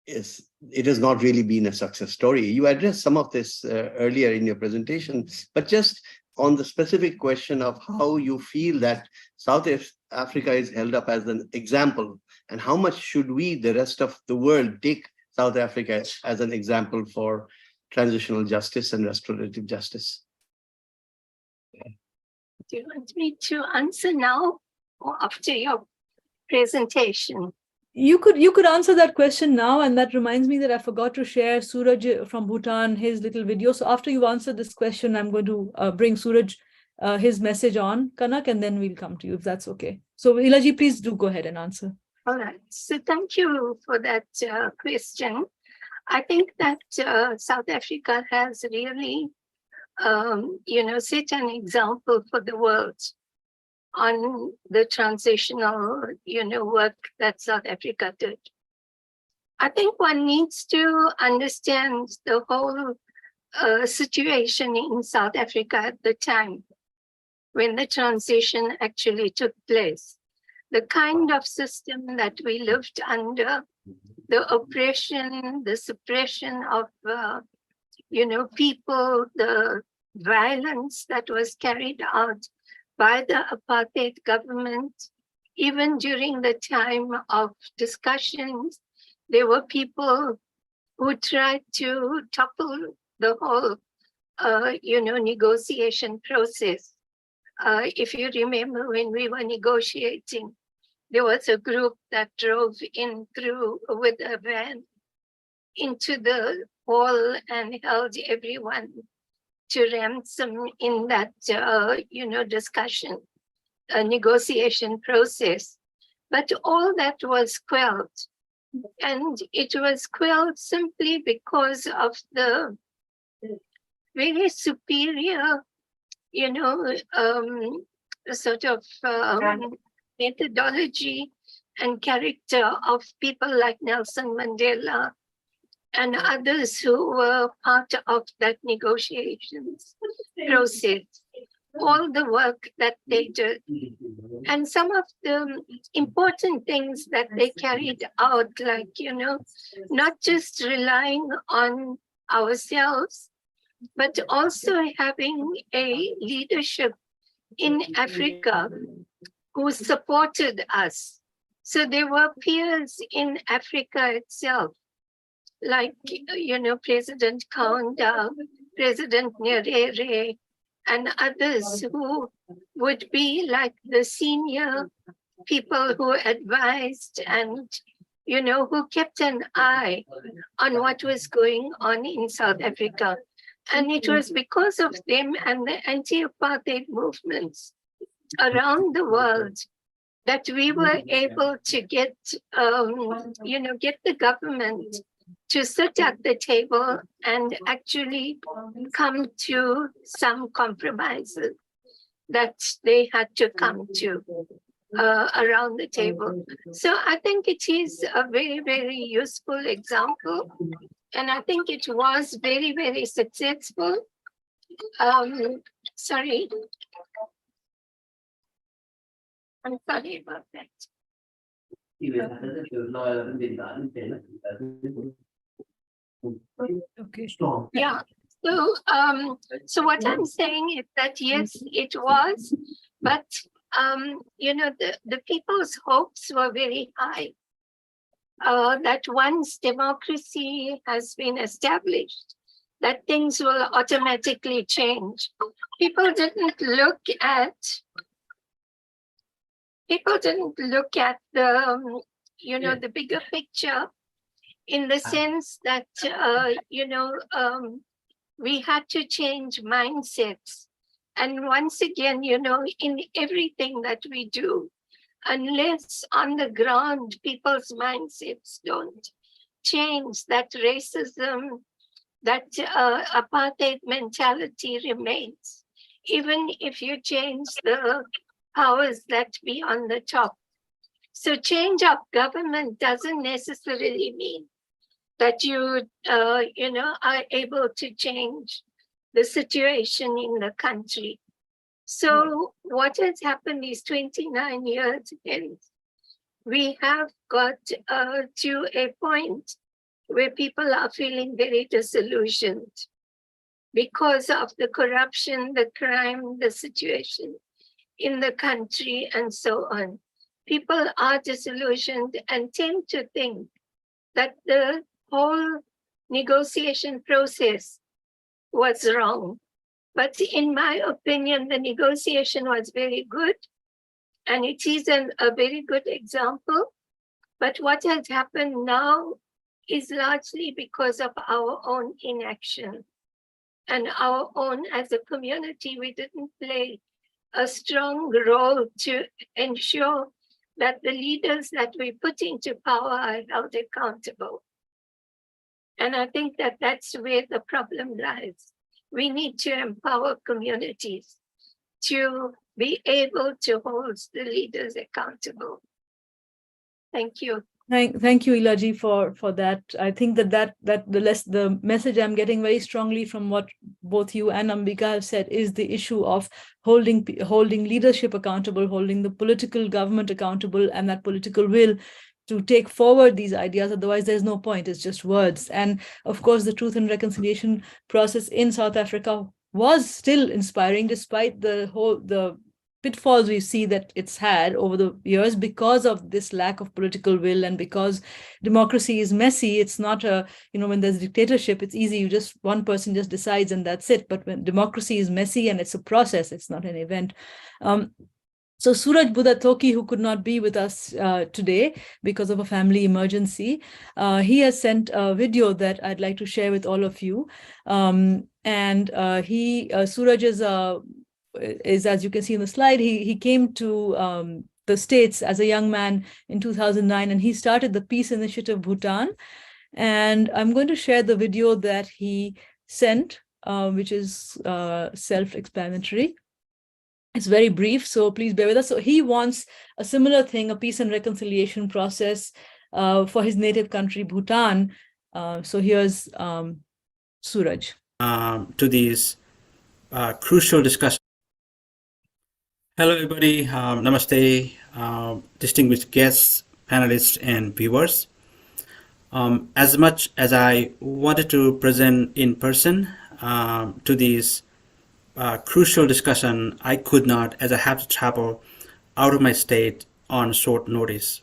it has not really been a success story. You addressed some of this earlier in your presentation, but just on the specific question of how you feel that South Africa is held up as an example, and how much should we, the rest of the world, take South Africa as an example for transitional justice and restorative justice? Do you want me to answer now after your presentation? You could answer that question now, and that reminds me that I forgot to share Suraj from Bhutan, his little video. So after you answer this question, I'm going to bring Suraj his message on, Kanak, and then we'll come to you if that's okay. So Ilaji, please do go ahead and answer. All right. So thank you for that question. I think that South Africa has really, set an example for the world on the transitional, work that South Africa did. I think one needs to understand the whole situation in South Africa at the time when the transition actually took place. The kind of system that we lived under, the oppression, the suppression of, people, the violence that was carried out by the apartheid government. Even during the time of discussions, there were people who tried to topple the whole, negotiation process. If you remember when we were negotiating, there was a group that drove in through with a van into the hall and held everyone to ransom in that, discussion, a negotiation process. But all that was quelled. And it was quelled simply because of the very superior, sort of methodology and character of people like Nelson Mandela and others who were part of that negotiations process, all the work that they did. And some of the important things that they carried out, like, not just relying on ourselves, but also having a leadership in Africa who supported us. So there were peers in Africa itself, like, President Kaunda, President Nyerere, and others who would be like the senior people who advised and, who kept an eye on what was going on in South Africa. And it was because of them and the anti-apartheid movements around the world that we were able to get, get the government to sit at the table and actually come to some compromises that they had to come to around the table. So I think it is a very, very useful example. And I think it was very, very successful. Sorry. I'm sorry about that. Okay. Yeah. So what I'm saying is that yes, it was, but the people's hopes were very high. That once democracy has been established, that things will automatically change. People didn't look at the the bigger picture, in the sense that we had to change mindsets. And once again, in everything that we do, unless on the ground people's mindsets don't change, that racism, that apartheid mentality remains, even if you change the powers that be on the top. So change of government doesn't necessarily mean that you are able to change the situation in the country. So what has happened is 29 years hence, we have got to a point where people are feeling very disillusioned because of the corruption, the crime, the situation in the country, and so on. People are disillusioned and tend to think that the whole negotiation process was wrong. But in my opinion, the negotiation was very good. And it is a very good example. But what has happened now is largely because of our own inaction and our own, as a community, we didn't play a strong role to ensure that the leaders that we put into power are held accountable. And I think that that's where the problem lies. We need to empower communities to be able to hold the leaders accountable. Thank you. Thank you, Ela ji, for that. I think that the message I'm getting very strongly from what both you and Ambika have said is the issue of holding leadership accountable, holding the political government accountable, and that political will to take forward these ideas. Otherwise, there's no point. It's just words. And of course, the truth and reconciliation process in South Africa was still inspiring, despite the pitfalls we see that it's had over the years because of this lack of political will, and because democracy is messy. It's not when there's dictatorship, it's easy. One person just decides and that's it. But when democracy is messy and it's a process, it's not an event. So Suraj Budathoki, who could not be with us today because of a family emergency, he has sent a video that I'd like to share with all of you. Suraj is, as you can see in the slide, he came to the States as a young man in 2009, and he started the Peace Initiative Bhutan. And I'm going to share the video that he sent, which is self-explanatory. It's very brief, so please bear with us. So he wants a similar thing, a peace and reconciliation process for his native country, Bhutan. So here's Suraj. To these crucial discussions. Hello, everybody. Namaste, distinguished guests, panelists, and viewers. As much as I wanted to present in person to these crucial discussion, I could not, as I have to travel out of my state on short notice.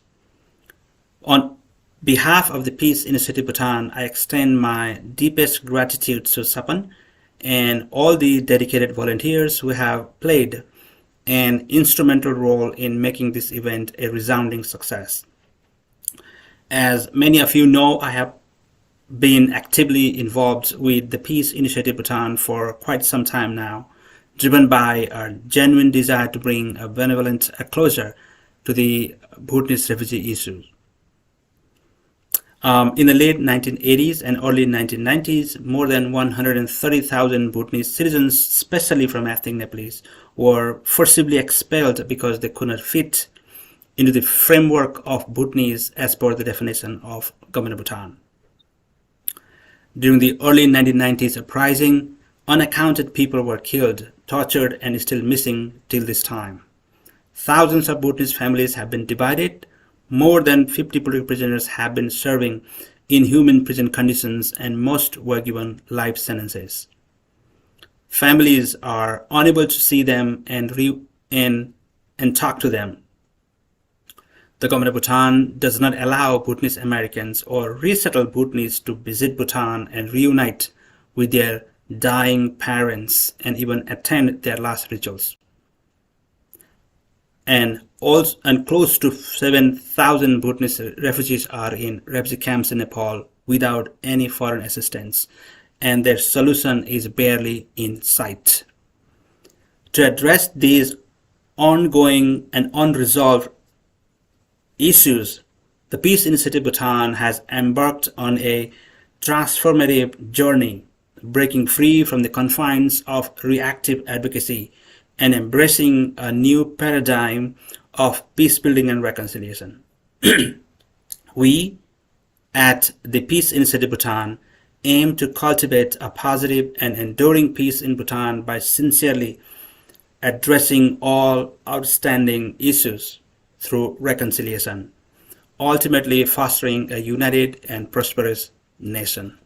On behalf of the Peace Initiative Bhutan, I extend my deepest gratitude to Sapan and all the dedicated volunteers who have played an instrumental role in making this event a resounding success. As many of you know, I have been actively involved with the Peace Initiative Bhutan for quite some time now, driven by a genuine desire to bring a benevolent closure to the Bhutanese refugee issue. In the late 1980s and early 1990s, more than 130,000 Bhutanese citizens, especially from ethnic Nepalese, were forcibly expelled because they could not fit into the framework of Bhutanese as per the definition of Government of Bhutan. During the early 1990s uprising, unaccounted people were killed, tortured, and still missing till this time. Thousands of Bhutanese families have been divided. More than 50 political prisoners have been serving inhuman prison conditions, and most were given life sentences. Families are unable to see them and talk to them. The Government of Bhutan does not allow Bhutanese Americans or resettled Bhutanese to visit Bhutan and reunite with their dying parents and even attend their last rituals. And close to 7,000 Bhutanese refugees are in refugee camps in Nepal without any foreign assistance, and their solution is barely in sight. To address these ongoing and unresolved issues, the Peace Initiative Bhutan has embarked on a transformative journey, breaking free from the confines of reactive advocacy and embracing a new paradigm of peace building and reconciliation. We, at the Peace Initiative Bhutan, aim to cultivate a positive and enduring peace in Bhutan by sincerely addressing all outstanding issues through reconciliation, ultimately fostering a united and prosperous nation.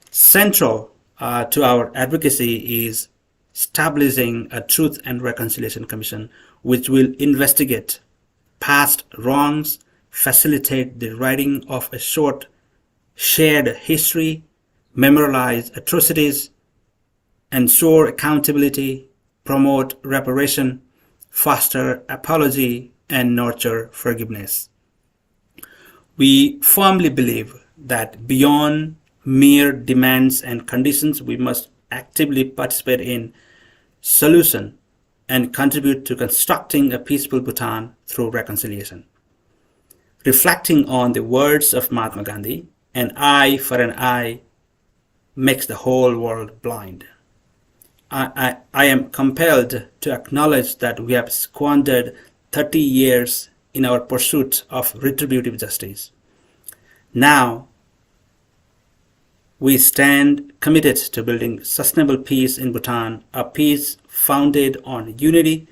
Central to our advocacy is establishing a Truth and Reconciliation Commission, which will investigate past wrongs, facilitate the writing of a short shared history, memorialize atrocities, ensure accountability, promote reparation, foster apology, and nurture forgiveness. We firmly believe that beyond mere demands and conditions, we must actively participate in solution and contribute to constructing a peaceful Bhutan through reconciliation. Reflecting on the words of Mahatma Gandhi, an eye for an eye makes the whole world blind. I am compelled to acknowledge that we have squandered 30 years in our pursuit of retributive justice. Now, we stand committed to building sustainable peace in Bhutan, a peace founded on unity,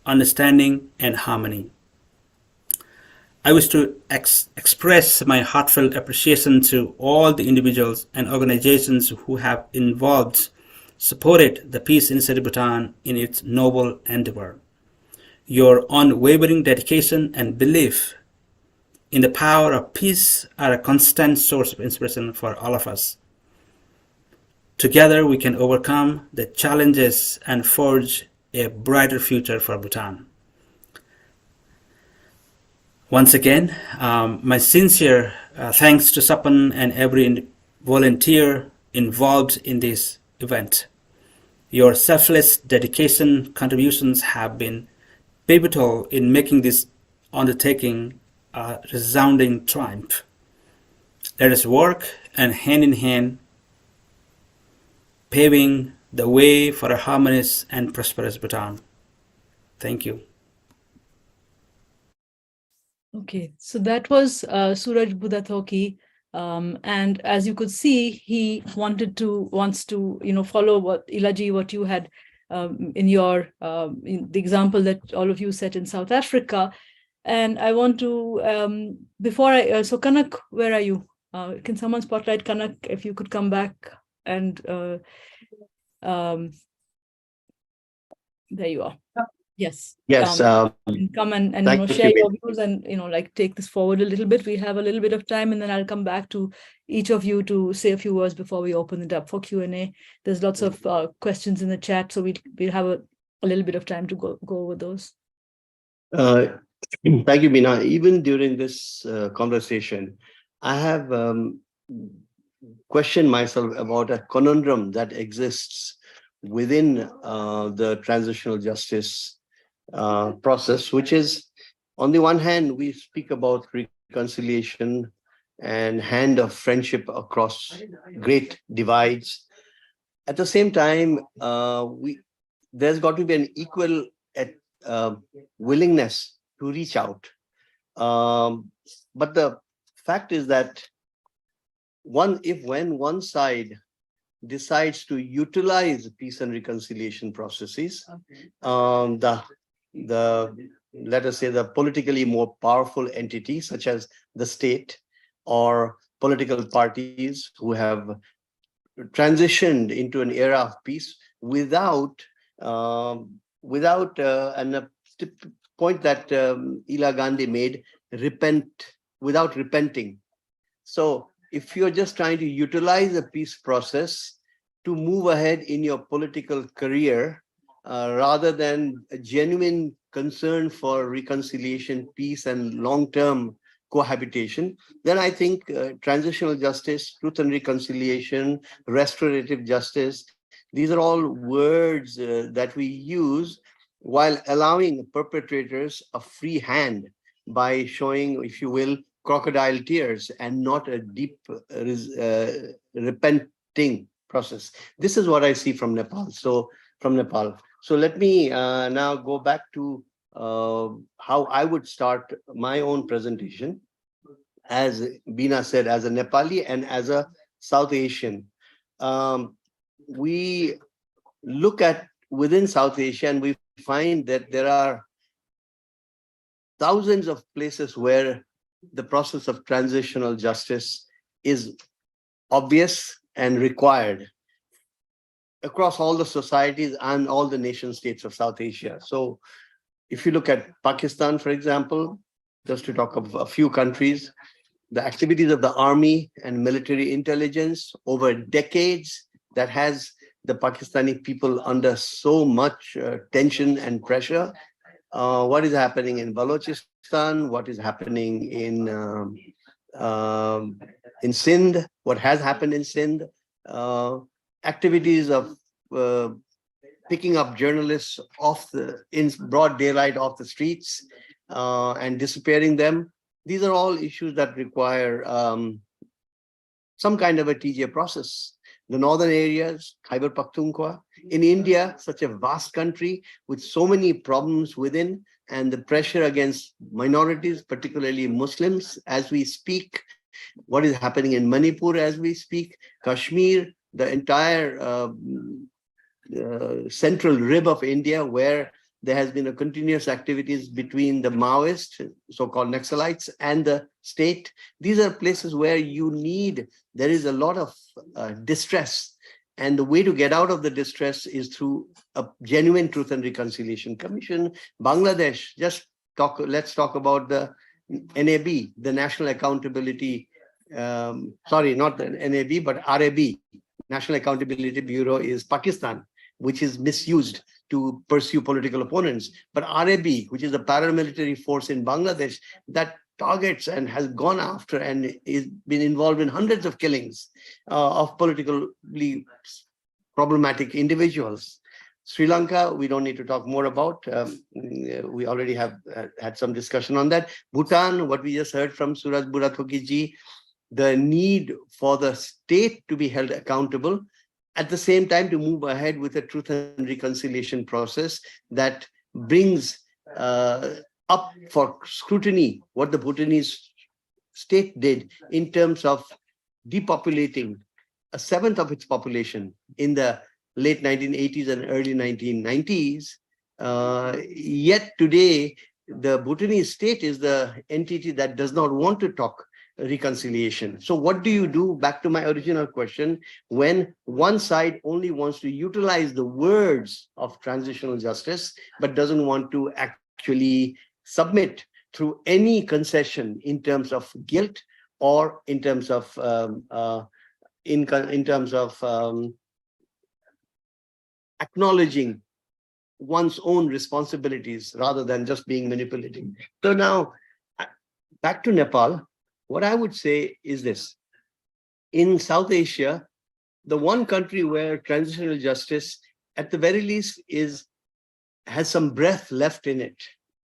understanding, and harmony. I wish to express my heartfelt appreciation to all the individuals and organizations who have supported the Peace Initiative Bhutan in its noble endeavor. Your unwavering dedication and belief in the power of peace are a constant source of inspiration for all of us. Together we can overcome the challenges and forge a brighter future for Bhutan. Once again, my sincere thanks to Sapan and every volunteer involved in this event. Your selfless dedication contributions have been pivotal in making this undertaking a resounding triumph. Let us work and hand in hand, paving the way for a harmonious and prosperous Bhutan. Thank you. Okay, so that was Suraj Budathoki, and as you could see, he wants to follow what Ilaji, what you had in your in the example that all of you set in South Africa, and I want to so Kanak, where are you? Can someone spotlight Kanak if you could come back and there you are. Yes. Yes. Come and share your views and take this forward a little bit. We have a little bit of time, and then I'll come back to each of you to say a few words before we open it up for Q&A. There's lots of questions in the chat, so we'll have a little bit of time to go over those. Thank you, Meena. Even during this conversation, I have questioned myself about a conundrum that exists within the transitional justice process, which is, on the one hand, we speak about reconciliation and hand of friendship across great divides. At the same time, there's got to be an equal willingness to reach out. But the fact is that when one side decides to utilize peace and reconciliation processes, let us say the politically more powerful entity, such as the state or political parties who have transitioned into an era of peace without and the point that Ela Gandhi made, without repenting. So if you're just trying to utilize a peace process to move ahead in your political career, rather than a genuine concern for reconciliation, peace, and long-term cohabitation, then I think transitional justice, truth and reconciliation, restorative justice, these are all words that we use while allowing perpetrators a free hand by showing, if you will, crocodile tears and not a deep repenting process. This is what I see from Nepal. So let me now go back to how I would start my own presentation. As Bina said, as a Nepali and as a South Asian, we look at within South Asia and we find that there are thousands of places where the process of transitional justice is obvious and required across all the societies and all the nation states of South Asia. So if you look at Pakistan, for example, just to talk of a few countries, the activities of the army and military intelligence over decades that has the Pakistani people under so much tension and pressure. what is happening in Balochistan, what is happening in Sindh, what has happened in Sindh, activities of picking up journalists in broad daylight off the streets and disappearing them. These are all issues that require some kind of a TJ process. The northern areas, Khyber Pakhtunkhwa, in India, such a vast country with so many problems within, and the pressure against minorities, particularly Muslims, as we speak, what is happening in Manipur as we speak, Kashmir, the entire central rib of India, where there has been a continuous activities between the Maoists, so-called Naxalites, and the state. These are places where there is a lot of distress. And the way to get out of the distress is through a genuine Truth and Reconciliation Commission. Bangladesh, let's talk about the NAB, the National Accountability, sorry, not the NAB, but RAB, National Accountability Bureau is Pakistan, which is misused to pursue political opponents. But RAB, which is a paramilitary force in Bangladesh that targets and has gone after and is been involved in hundreds of killings of politically problematic individuals. Sri Lanka, we don't need to talk more about. We already have had some discussion on that. Bhutan, what we just heard from Suraj Budathoki ji, the need for the state to be held accountable, at the same time to move ahead with a truth and reconciliation process that brings up for scrutiny what the Bhutanese state did in terms of depopulating a seventh of its population in the late 1980s and early 1990s. Yet today, the Bhutanese state is the entity that does not want to talk reconciliation. So what do you do, back to my original question, when one side only wants to utilize the words of transitional justice, but doesn't want to actually submit through any concession in terms of guilt or in terms of acknowledging one's own responsibilities rather than just being manipulating. So now, back to Nepal, what I would say is this. In South Asia, the one country where transitional justice, at the very least, has some breath left in it,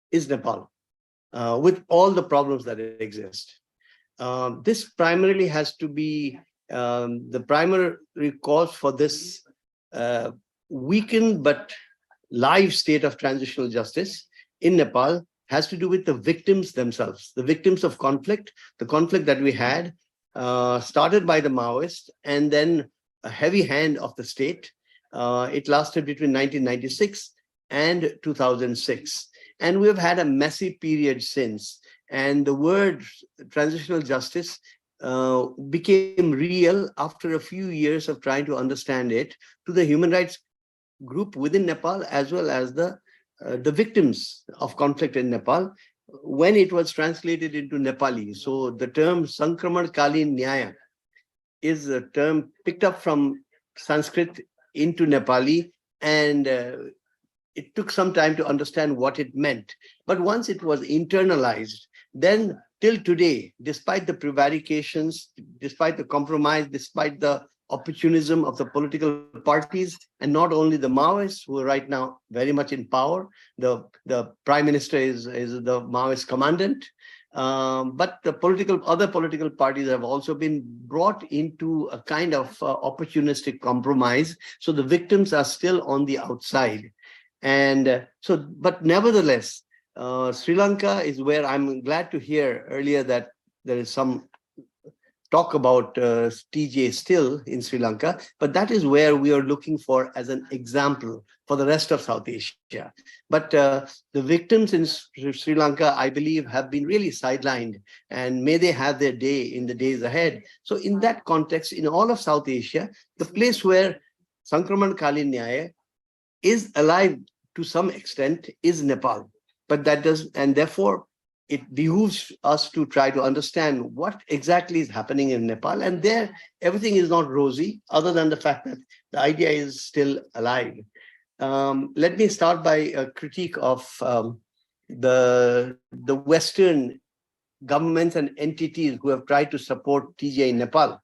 is Nepal, with all the problems that exist. This primarily has to be the primary cause for this weakened but live state of transitional justice in Nepal has to do with the victims themselves, the victims of conflict, the conflict that we had, started by the Maoists and then a heavy hand of the state. It lasted between 1996 and 2006. And we've had a messy period since. And the word transitional justice became real after a few years of trying to understand it to the human rights group within Nepal, as well as the victims of conflict in Nepal, when it was translated into Nepali. So the term Sankramankalin Nyaya is a term picked up from Sanskrit into Nepali, and it took some time to understand what it meant. But once it was internalized, then till today, despite the prevarications, despite the compromise, despite the opportunism of the political parties, and not only the Maoists, who are right now very much in power. The prime minister is the Maoist commandant, but the other political parties have also been brought into a kind of opportunistic compromise. So the victims are still on the outside. And but nevertheless, Sri Lanka is where I'm glad to hear earlier that there is some talk about TJ still in Sri Lanka, but that is where we are looking for as an example for the rest of South Asia. But the victims in Sri Lanka, I believe, have been really sidelined, and may they have their day in the days ahead. So in that context, in all of South Asia, the place where Sankramankalin Nyaya is alive to some extent is Nepal. But that does, and therefore, it behooves us to try to understand what exactly is happening in Nepal. And there, everything is not rosy, other than the fact that the idea is still alive. Let me start by a critique of the Western governments and entities who have tried to support TJ in Nepal.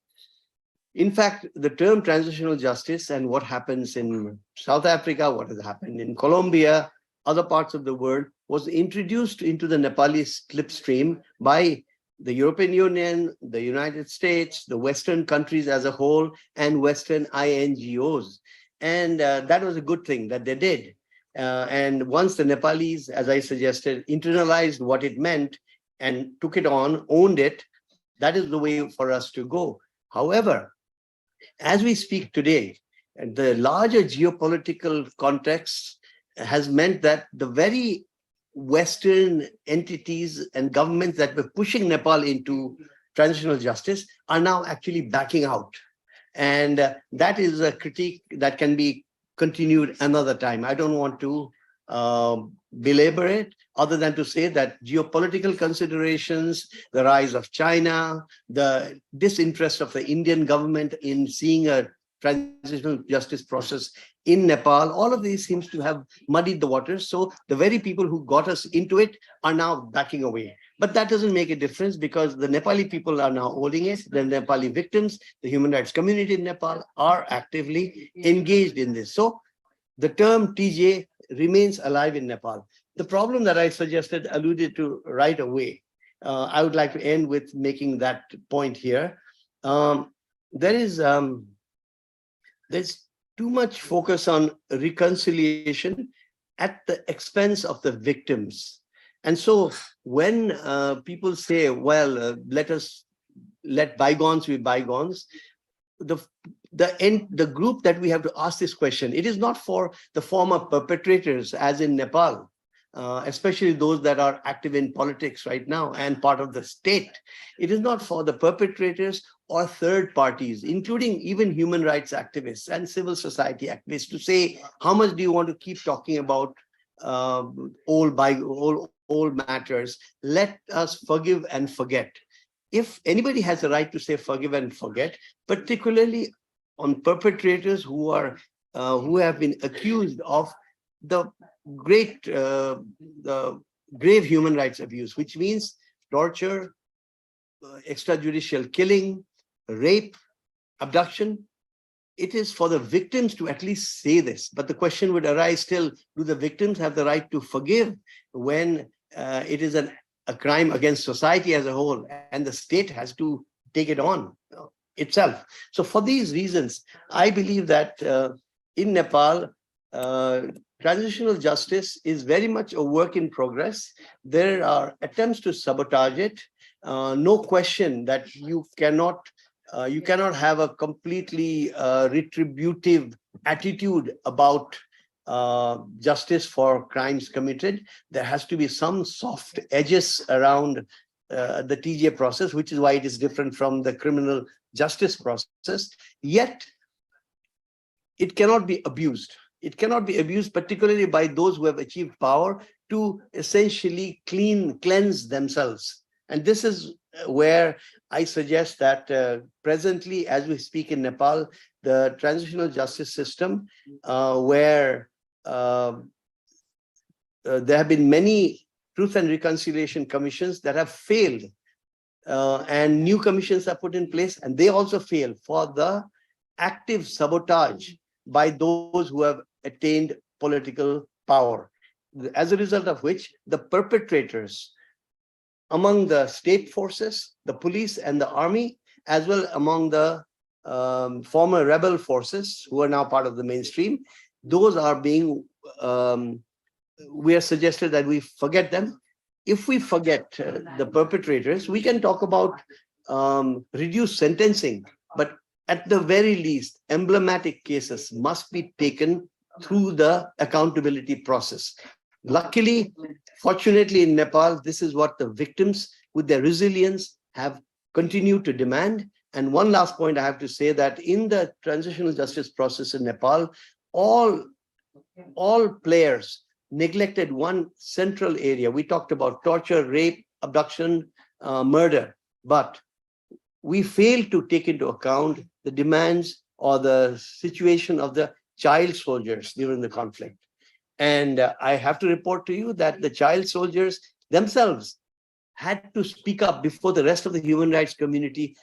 In fact, the term transitional justice and what happens in South Africa, what has happened in Colombia, other parts of the world, was introduced into the Nepali slipstream by the European Union, the United States, the Western countries as a whole, and Western INGOs. And that was a good thing that they did. And once the Nepalis, as I suggested, internalized what it meant and took it on, owned it, that is the way for us to go. However, as we speak today, the larger geopolitical context has meant that the very Western entities and governments that were pushing Nepal into transitional justice are now actually backing out. And that is a critique that can be continued another time. I don't want to belabor it, other than to say that geopolitical considerations, the rise of China, the disinterest of the Indian government in seeing a transitional justice process in Nepal, all of these seems to have muddied the waters. So the very people who got us into it are now backing away. But that doesn't make a difference, because the Nepali people are now holding it. The Nepali victims, the human rights community in Nepal are actively engaged in this. So the term TJ remains alive in Nepal. The problem that I suggested, alluded to right away, I would like to end with making that point here. There's too much focus on reconciliation at the expense of the victims. And so when people say, well, let bygones be bygones, the group that we have to ask this question, it is not for the former perpetrators, as in Nepal, especially those that are active in politics right now and part of the state. It is not for the perpetrators or third parties, including even human rights activists and civil society activists, to say, how much do you want to keep talking about old matters? Let us forgive and forget. If anybody has a right to say forgive and forget, particularly on perpetrators who have been accused of the grave human rights abuse, which means torture, extrajudicial killing, rape, abduction, it is for the victims to at least say this. But the question would arise still, do the victims have the right to forgive when it is a crime against society as a whole, and the state has to take it on itself? So for these reasons, I believe that in Nepal, transitional justice is very much a work in progress. There are attempts to sabotage it. No question that you cannot have a completely retributive attitude about justice for crimes committed. There has to be some soft edges around the TJ process, which is why it is different from the criminal justice process. Yet, it cannot be abused. It cannot be abused, particularly by those who have achieved power, to essentially cleanse themselves. And this is where I suggest that presently, as we speak in Nepal, the transitional justice system, where there have been many truth and reconciliation commissions that have failed, and new commissions are put in place, and they also fail for the active sabotage by those who have attained political power, as a result of which the perpetrators among the state forces, the police and the army, as well among the former rebel forces who are now part of the mainstream, those are being, we are suggested that we forget them. If we forget the perpetrators, we can talk about reduced sentencing, but at the very least, emblematic cases must be taken through the accountability process. Luckily, fortunately in Nepal, this is what the victims with their resilience have continued to demand. And one last point I have to say, that in the transitional justice process in Nepal, all players neglected one central area. We talked about torture, rape, abduction, murder, but we failed to take into account the demands or the situation of the child soldiers during the conflict. And I have to report to you that the child soldiers themselves had to speak up before the rest of the human rights community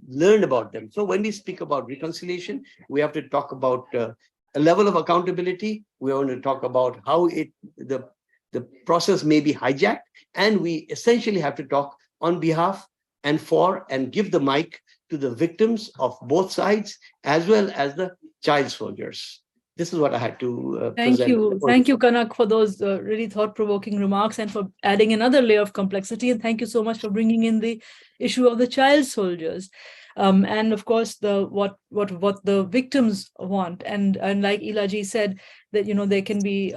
learned about them. So when we speak about reconciliation, we have to talk about a level of accountability. We want to talk about how the process may be hijacked, and we essentially have to talk on behalf and for and give the mic to the victims of both sides as well as the child soldiers. This is what I had to Thank present. you. Thank you, Kanak, for those really thought-provoking remarks and for adding another layer of complexity. And thank you so much for bringing in the issue of the child soldiers. And of course, what the victims want. And like Ela ji said, that, there can be,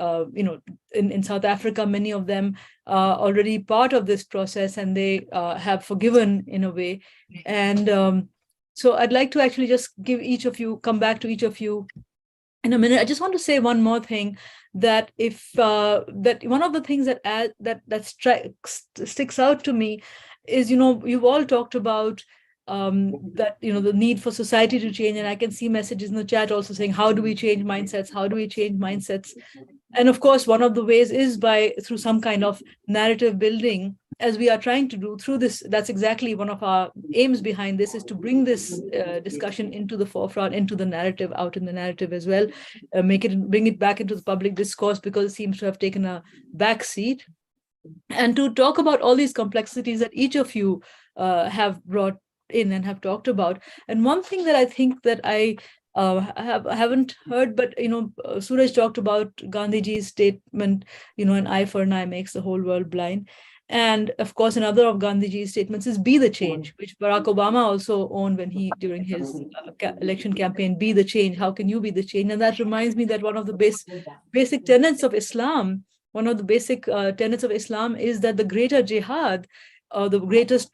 in South Africa, many of them are already part of this process, and they have forgiven in a way. And so I'd like to actually just come back to each of you in a minute. I just want to say one more thing, that that one of the things that sticks out to me is, you've all talked about that, the need for society to change, and I can see messages in the chat also saying, how do we change mindsets? How do we change mindsets? And of course, one of the ways is through some kind of narrative building, as we are trying to do through this. That's exactly one of our aims behind this, is to bring this discussion into the forefront, into the narrative, out in the narrative as well, bring it back into the public discourse, because it seems to have taken a back seat, and to talk about all these complexities that each of you have brought in and have talked about. And one thing that I think that I haven't heard, but Suraj talked about Gandhiji's statement, an eye for an eye makes the whole world blind. And of course, another of Gandhiji's statements is be the change, which Barack Obama also owned during his election campaign. Be the change. How can you be the change? And that reminds me that one of the basic tenets of Islam, is that the greater jihad, the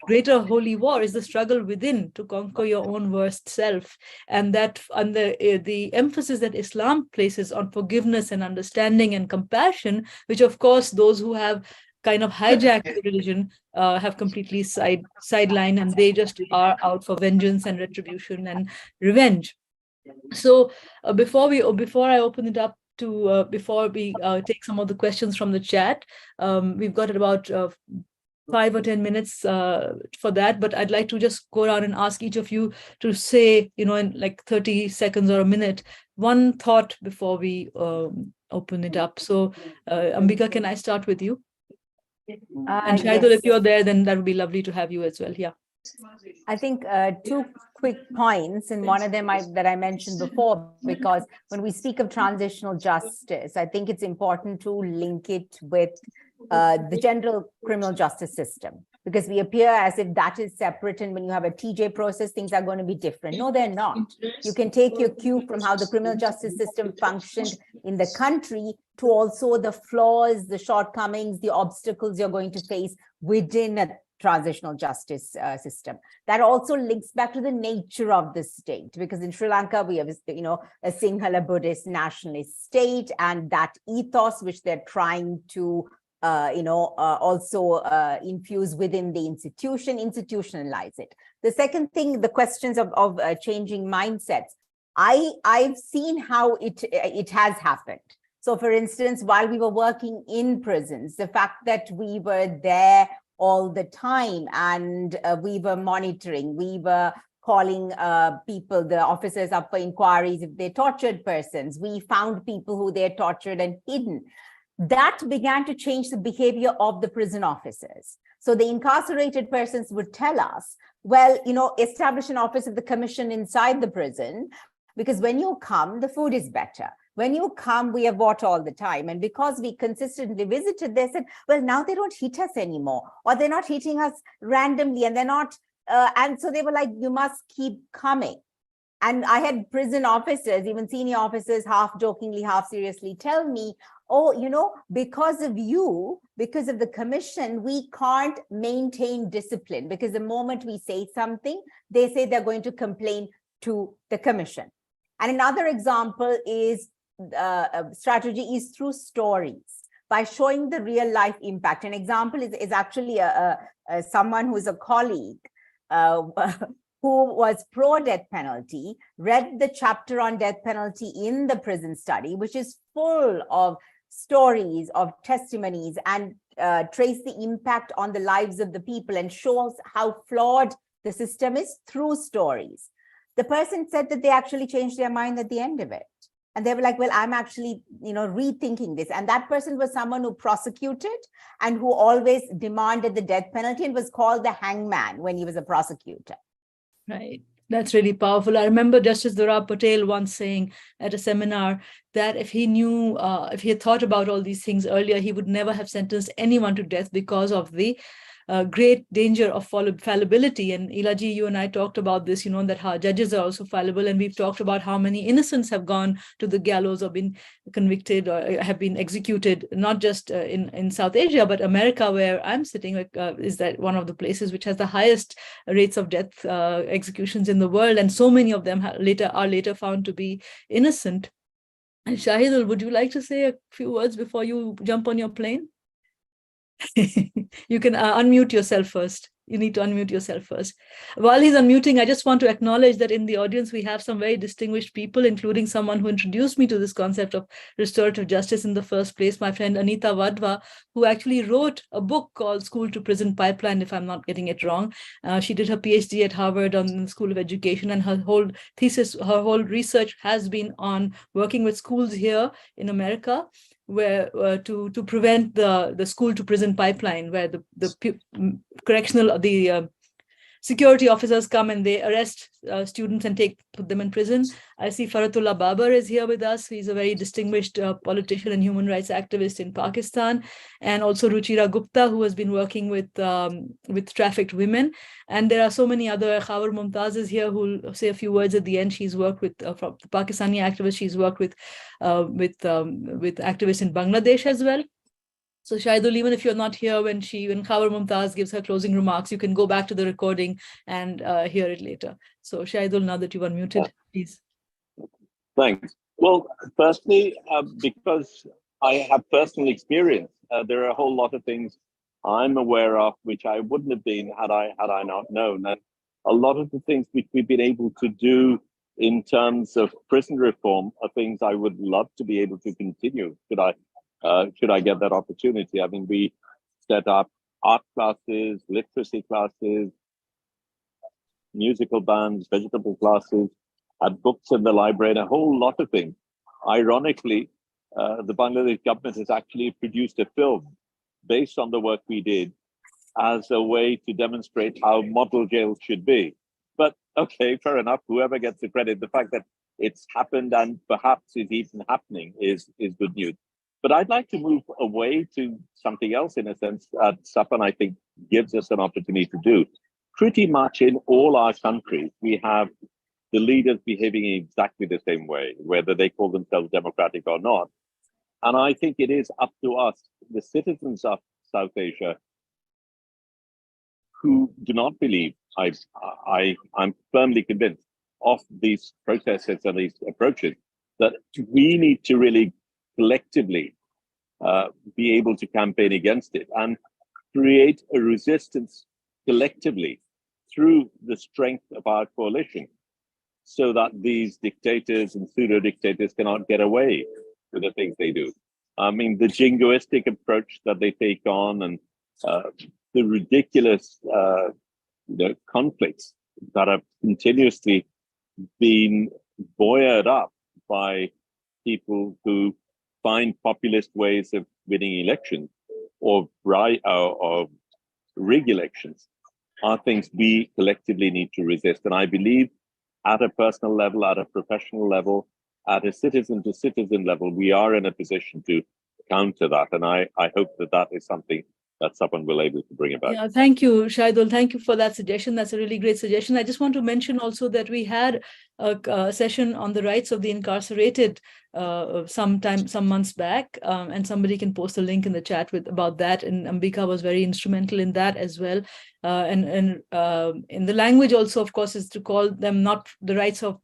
greater holy war, is the struggle within to conquer your own worst self. And the emphasis that Islam places on forgiveness and understanding and compassion, which of course those who have kind of hijacked the religion have completely sidelined, and they just are out for vengeance and retribution and revenge. So before I open it up to before we take some of the questions from the chat, we've got about 5 or 10 minutes for that, but I'd like to just go around and ask each of you to say, in like 30 seconds or a minute, one thought before we open it up. So Ambika, can I start with you? And Shaidul, yes. if you're there, then that would be lovely to have you as well. Yeah. I think 2 quick points, and one of them that I mentioned before, because when we speak of transitional justice, I think it's important to link it with the general criminal justice system, because we appear as if that is separate, and when you have a TJ process, things are going to be different. No, they're not. You can take your cue from how the criminal justice system functioned in the country to also the flaws, the shortcomings, the obstacles you're going to face within a transitional justice system. That also links back to the nature of the state, because in Sri Lanka, we have, a Sinhala Buddhist nationalist state, and that ethos which they're trying to also infuse within the institutionalize it. The second thing, the questions of changing mindsets. I've seen how it has happened. So for instance, while we were working in prisons, the fact that we were there all the time, and we were monitoring, we were calling people, the officers up for inquiries if they tortured persons. We found people who they tortured and hidden. That began to change the behavior of the prison officers. So the incarcerated persons would tell us, well, establish an office of the commission inside the prison, because when you come, the food is better. When you come, we have water all the time. And because we consistently visited, they said, well, now they don't hit us anymore, or they're not hitting us randomly, and they're not, and so they were like, you must keep coming. And I had prison officers, even senior officers, half jokingly, half seriously, tell me, oh, because of you, because of the commission, we can't maintain discipline, because the moment we say something, they say they're going to complain to the commission. And another example is strategy is through stories, by showing the real life impact. An example is actually someone who's a colleague who was pro-death penalty, read the chapter on death penalty in the prison study, which is full of stories, of testimonies, and trace the impact on the lives of the people and shows how flawed the system is through stories. The person said that they actually changed their mind at the end of it. And they were like, well, I'm actually, rethinking this. And that person was someone who prosecuted and who always demanded the death penalty and was called the hangman when he was a prosecutor. Right. That's really powerful. I remember Justice Durab Patel once saying at a seminar that if he knew, if he had thought about all these things earlier, he would never have sentenced anyone to death because of the great danger of fallibility. And Elaji, you and I talked about this, that how judges are also fallible. And we've talked about how many innocents have gone to the gallows or been convicted or have been executed, not just in South Asia, but America, where I'm sitting, is that one of the places which has the highest rates of death executions in the world. And so many of them are later found to be innocent. And Shahidul, would you like to say a few words before you jump on your plane? You can unmute yourself first. You need to unmute yourself first. While he's unmuting, I just want to acknowledge that in the audience, we have some very distinguished people, including someone who introduced me to this concept of restorative justice in the first place, my friend Anita Wadhwa, who actually wrote a book called School to Prison Pipeline, if I'm not getting it wrong. She did her PhD at Harvard on the School of Education, and her whole thesis, her whole research has been on working with schools here in America, where to prevent the school to prison pipeline, where the security officers come and they arrest students and put them in prison. I see Faratullah Babar is here with us. He's a very distinguished politician and human rights activist in Pakistan, and also Ruchira Gupta, who has been working with trafficked women. And there are so many other. Khawar Mumtaz is here, who will say a few words at the end. She's worked with from the Pakistani activists. She's worked with activists in Bangladesh as well. So Shahidul, even if you're not here when Khawar Mumtaz gives her closing remarks, you can go back to the recording and hear it later. So Shahidul, now that you've unmuted, please. Thanks. Well, firstly, because I have personal experience, there are a whole lot of things I'm aware of which I wouldn't have been had I not known. And a lot of the things which we've been able to do in terms of prison reform are things I would love to be able to continue. Should I get that opportunity? I mean, we set up art classes, literacy classes, musical bands, vegetable classes, had books in the library, and a whole lot of things. Ironically, the Bangladesh government has actually produced a film based on the work we did as a way to demonstrate how model jails should be. But okay, fair enough, whoever gets the credit, the fact that it's happened and perhaps is even happening is good news. But I'd like to move away to something else, in a sense, that Sapan, I think, gives us an opportunity to do. Pretty much in all our countries, we have the leaders behaving in exactly the same way, whether they call themselves democratic or not. And I think it is up to us, the citizens of South Asia, who do not believe, I'm firmly convinced, of these processes and these approaches, that we need to really collectively be able to campaign against it and create a resistance collectively through the strength of our coalition, so that these dictators and pseudo-dictators cannot get away with the things they do. I mean, the jingoistic approach that they take on, and the ridiculous conflicts that have continuously been buoyed up by people who find populist ways of winning elections or rig elections are things we collectively need to resist. And I believe at a personal level, at a professional level, at a citizen-to-citizen level, we are in a position to counter that. And I hope that is something that someone will be able to bring about. Yeah, thank you, Shahidul. Thank you for that suggestion. That's a really great suggestion. I just want to mention also that we had a session on the rights of the incarcerated some months back, and somebody can post a link in the chat about that. And Ambika was very instrumental in that as well. And in the language also, of course, is to call them not the rights of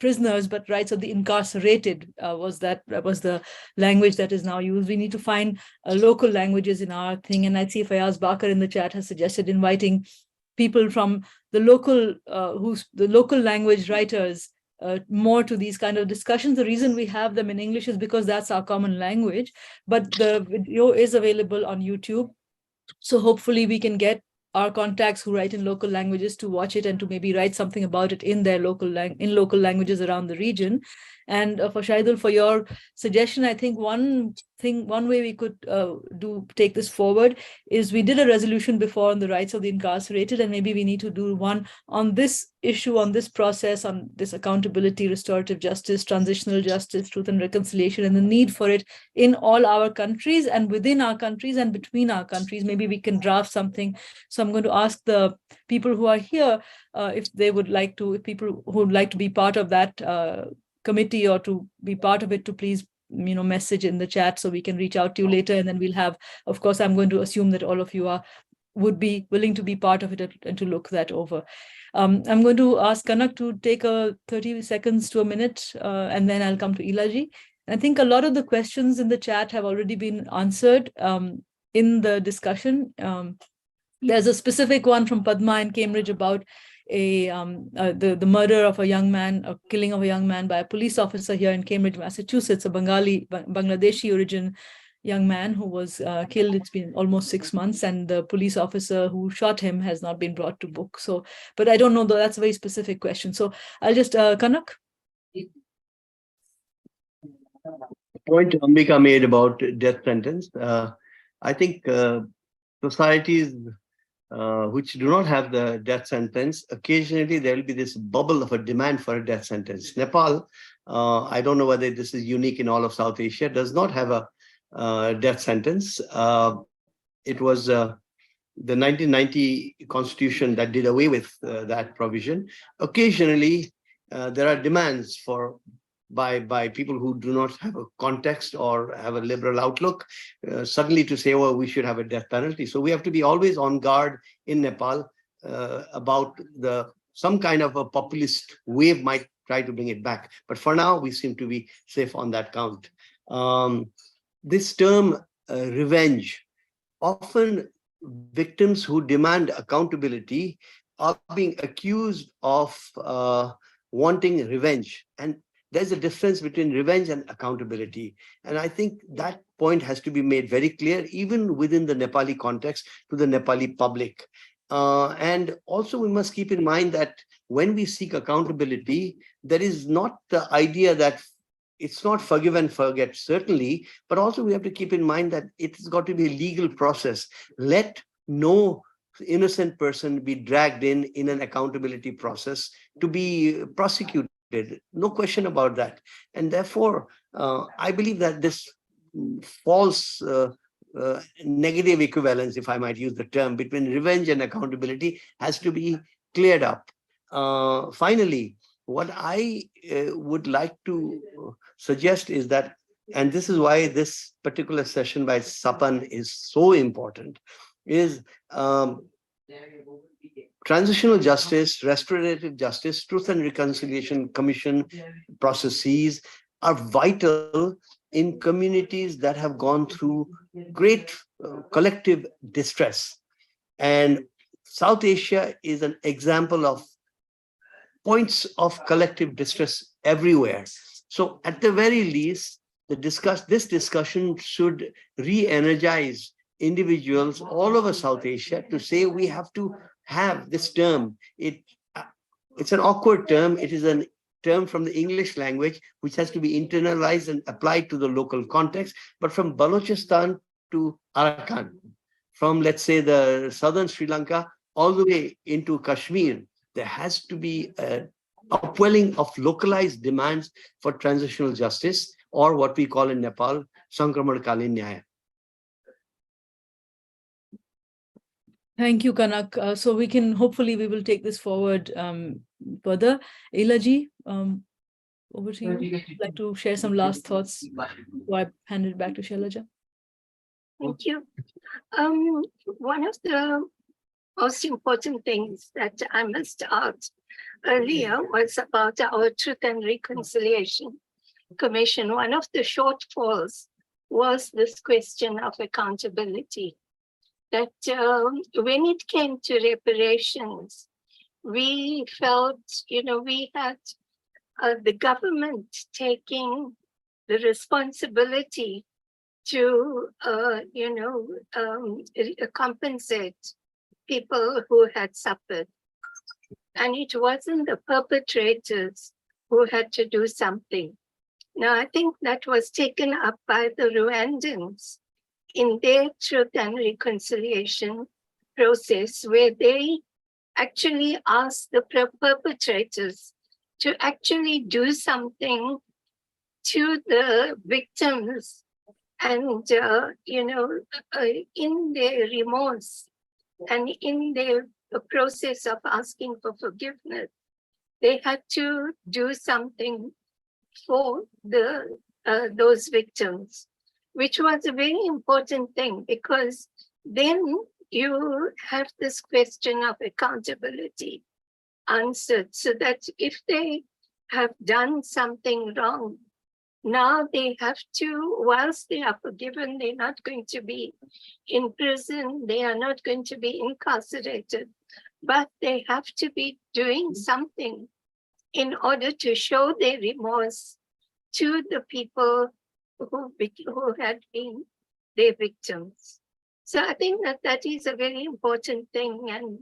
prisoners, but rights of the incarcerated was the language that is now used. We need to find local languages in our thing. And I see Fayaz Bakar in the chat has suggested inviting people from the local language writers more to these kind of discussions. The reason we have them in English is because that's our common language, but the video is available on YouTube. So hopefully we can get our contacts who write in local languages to watch it and to maybe write something about it in their local languages around the region. And for Shahidul, for your suggestion, I think one way we could take this forward is we did a resolution before on the rights of the incarcerated, and maybe we need to do one on this issue, on this process, on this accountability, restorative justice, transitional justice, truth and reconciliation, and the need for it in all our countries and within our countries and between our countries. Maybe we can draft something. So I'm going to ask the people who are here if people who would like to be part of that committee or to be part of it to please message in the chat so we can reach out to you later, and then we'll have, of course, I'm going to assume that all of you would be willing to be part of it and to look that over. I'm going to ask Kanak to take 30 seconds to a minute, and then I'll come to Ela. I think a lot of the questions in the chat have already been answered in the discussion. There's a specific one from Padma in Cambridge about the murder of a young man, a killing of a young man by a police officer here in Cambridge, Massachusetts, a Bangladeshi origin young man who was killed. It's been almost 6 months, and the police officer who shot him has not been brought to book. So, but I don't know, though, that's a very specific question. So I'll just, Kanak? The point Ambika made about death sentence, I think societies which do not have the death sentence, occasionally there will be this bubble of a demand for a death sentence. Nepal, I don't know whether this is unique in all of South Asia, does not have a death sentence. It was the 1990 constitution that did away with that provision. Occasionally, there are demands by people who do not have a context or have a liberal outlook, suddenly to say, well, we should have a death penalty. So we have to be always on guard in Nepal about some kind of a populist wave might try to bring it back. But for now, we seem to be safe on that count. This term, revenge, often victims who demand accountability are being accused of wanting revenge. And there's a difference between revenge and accountability. And I think that point has to be made very clear, even within the Nepali context, to the Nepali public. And also we must keep in mind that when we seek accountability, there is not the idea that it's not forgive and forget, certainly, but also we have to keep in mind that it's got to be a legal process. Let no innocent person be dragged in an accountability process to be prosecuted. No question about that. And therefore, I believe that this false negative equivalence, if I might use the term, between revenge and accountability has to be cleared up. Finally, what I would like to suggest is that, and this is why this particular session by Sapan is so important, is transitional justice, restorative justice, truth and reconciliation commission processes are vital in communities that have gone through great collective distress. And South Asia is an example of points of collective distress everywhere. So at the very least, this discussion should re-energize individuals all over South Asia to say we have to have this term. It's an awkward term. It is a term from the English language, which has to be internalized and applied to the local context. But from Balochistan to Arakan, from, let's say, the southern Sri Lanka all the way into Kashmir, there has to be an upwelling of localized demands for transitional justice, or what we call in Nepal, Sankramankalin Nyaya. Thank you, Kanak. So we will take this forward further. Ela ji, over to you. Would you like to share some last thoughts before I hand it back to Shailaja? Thank you. One of the most important things that I must ask earlier was about our Truth and Reconciliation Commission. One of the shortfalls was this question of accountability. That when it came to reparations, we felt, we had the government taking the responsibility to, compensate people who had suffered. And it wasn't the perpetrators who had to do something. Now, I think that was taken up by the Rwandans in their truth and reconciliation process, where they actually asked the perpetrators to actually do something to the victims, and in their remorse and in their process of asking for forgiveness, they had to do something for those victims, which was a very important thing, because then you have this question of accountability answered, so that if they have done something wrong, now they have to, whilst they are forgiven, they're not going to be in prison, they are not going to be incarcerated, but they have to be doing something in order to show their remorse to the people who had been their victims. So I think that is a very important thing. And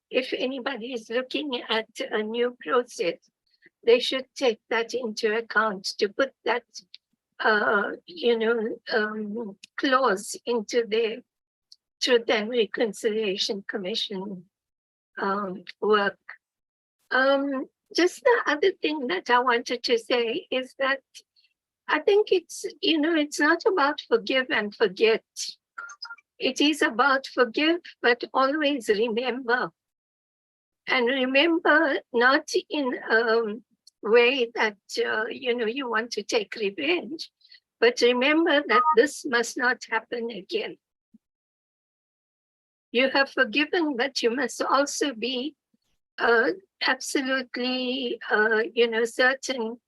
if anybody is looking at a new process, they should take that into account, to put that, clause into their Truth and Reconciliation Commission work. Just the other thing that I wanted to say is that I think it's not about forgive and forget. It is about forgive, but always remember. And remember not in a way that, you want to take revenge, but remember that this must not happen again. You have forgiven, but you must also be absolutely, certain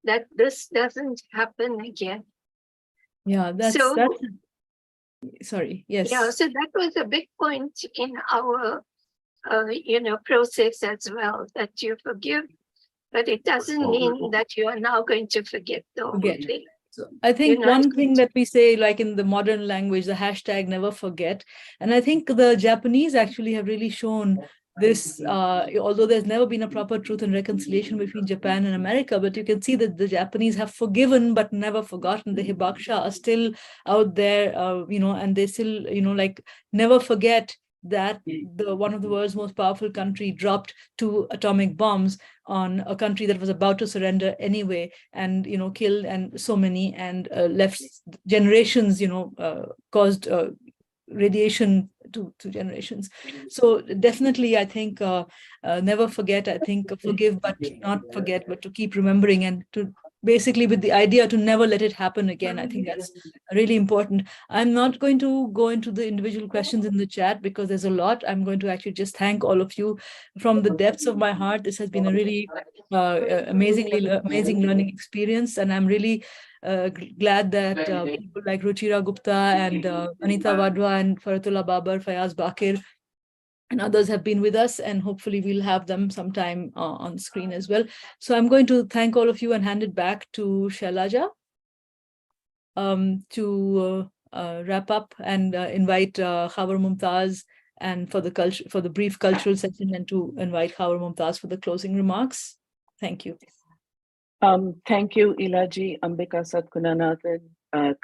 that this doesn't happen again. Yeah, that's sorry. Yes. Yeah, so that was a big point in our, process as well, that you forgive, but it doesn't mean that you are now going to forget the whole thing. So I think one thing that we say, like in the modern language, the hashtag never forget. And I think the Japanese actually have really shown this, although there's never been a proper truth and reconciliation between Japan and America, but you can see that the Japanese have forgiven but never forgotten. The hibakusha are still out there, and they still, never forget that one of the world's most powerful country dropped 2 atomic bombs on a country that was about to surrender anyway, and killed and so many, and left generations, caused radiation to generations. So definitely, I think never forget. I think forgive but not forget, but to keep remembering, and to basically with the idea to never let it happen again. I think that's really important. I'm not going to go into the individual questions in the chat because there's a lot. I'm going to actually just thank all of you from the depths of my heart. This has been a really amazing learning experience, and I'm really glad that people like Ruchira Gupta and Anita Wadhwa and Faratullah Babar, Fayaz Bakir, and others have been with us, and hopefully we'll have them sometime on screen as well. So I'm going to thank all of you and hand it back to Shailaja to wrap up, and invite Khawar Mumtaz and for the brief cultural session, and to invite Khawar Mumtaz for the closing remarks. Thank you. Thank you, Ela ji, Ambika Satkunanathan,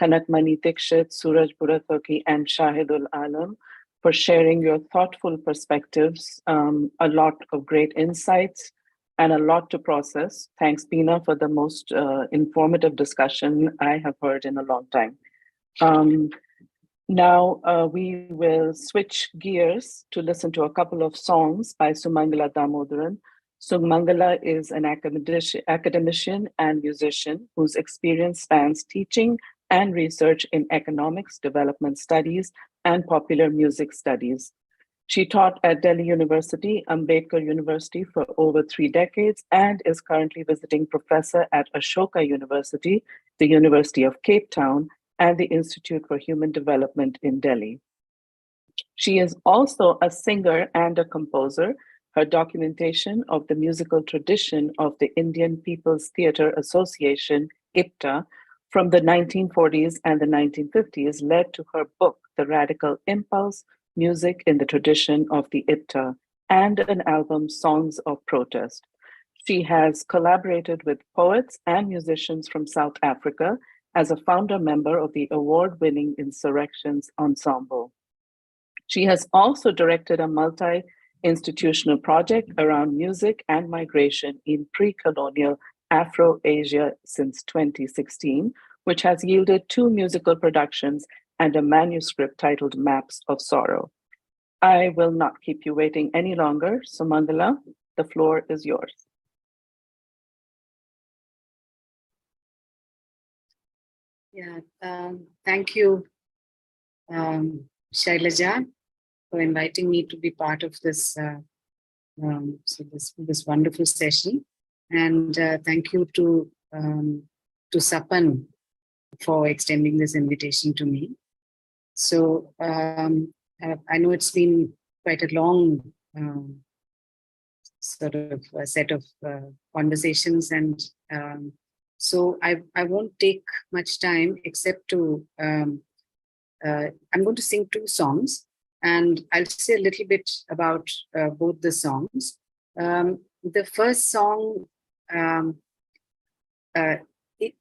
Kanak Mani Dixit, Suraj Budathoki, and Shahidul Alam for sharing your thoughtful perspectives, a lot of great insights, and a lot to process. Thanks, Pina, for the most informative discussion I have heard in a long time. Now we will switch gears to listen to a couple of songs by Sumangala Damodaran. Sumangala is an academician and musician whose experience spans teaching and research in economics, development studies, and popular music studies. She taught at Delhi University, Ambedkar University for over 3 decades, and is currently visiting professor at Ashoka University, the University of Cape Town, and the Institute for Human Development in Delhi. She is also a singer and a composer, Her documentation of the musical tradition of the Indian People's Theatre Association, IPTA, from the 1940s and the 1950s led to her book, The Radical Impulse, Music in the Tradition of the IPTA, and an album, Songs of Protest. She has collaborated with poets and musicians from South Africa as a founder member of the award-winning Insurrections Ensemble. She has also directed a multi-institutional project around music and migration in pre-colonial Afro-Asia since 2016, which has yielded 2 musical productions and a manuscript titled Maps of Sorrow. I will not keep you waiting any longer. Sumangala, the floor is yours. Yeah, thank you, Shailaja, for inviting me to be part of this this wonderful session, and thank you to Sapan for extending this invitation to me. So I know it's been quite a long sort of set of conversations, and so I won't take much time except to, I'm going to sing 2 songs, and I'll say a little bit about both the songs. The first song it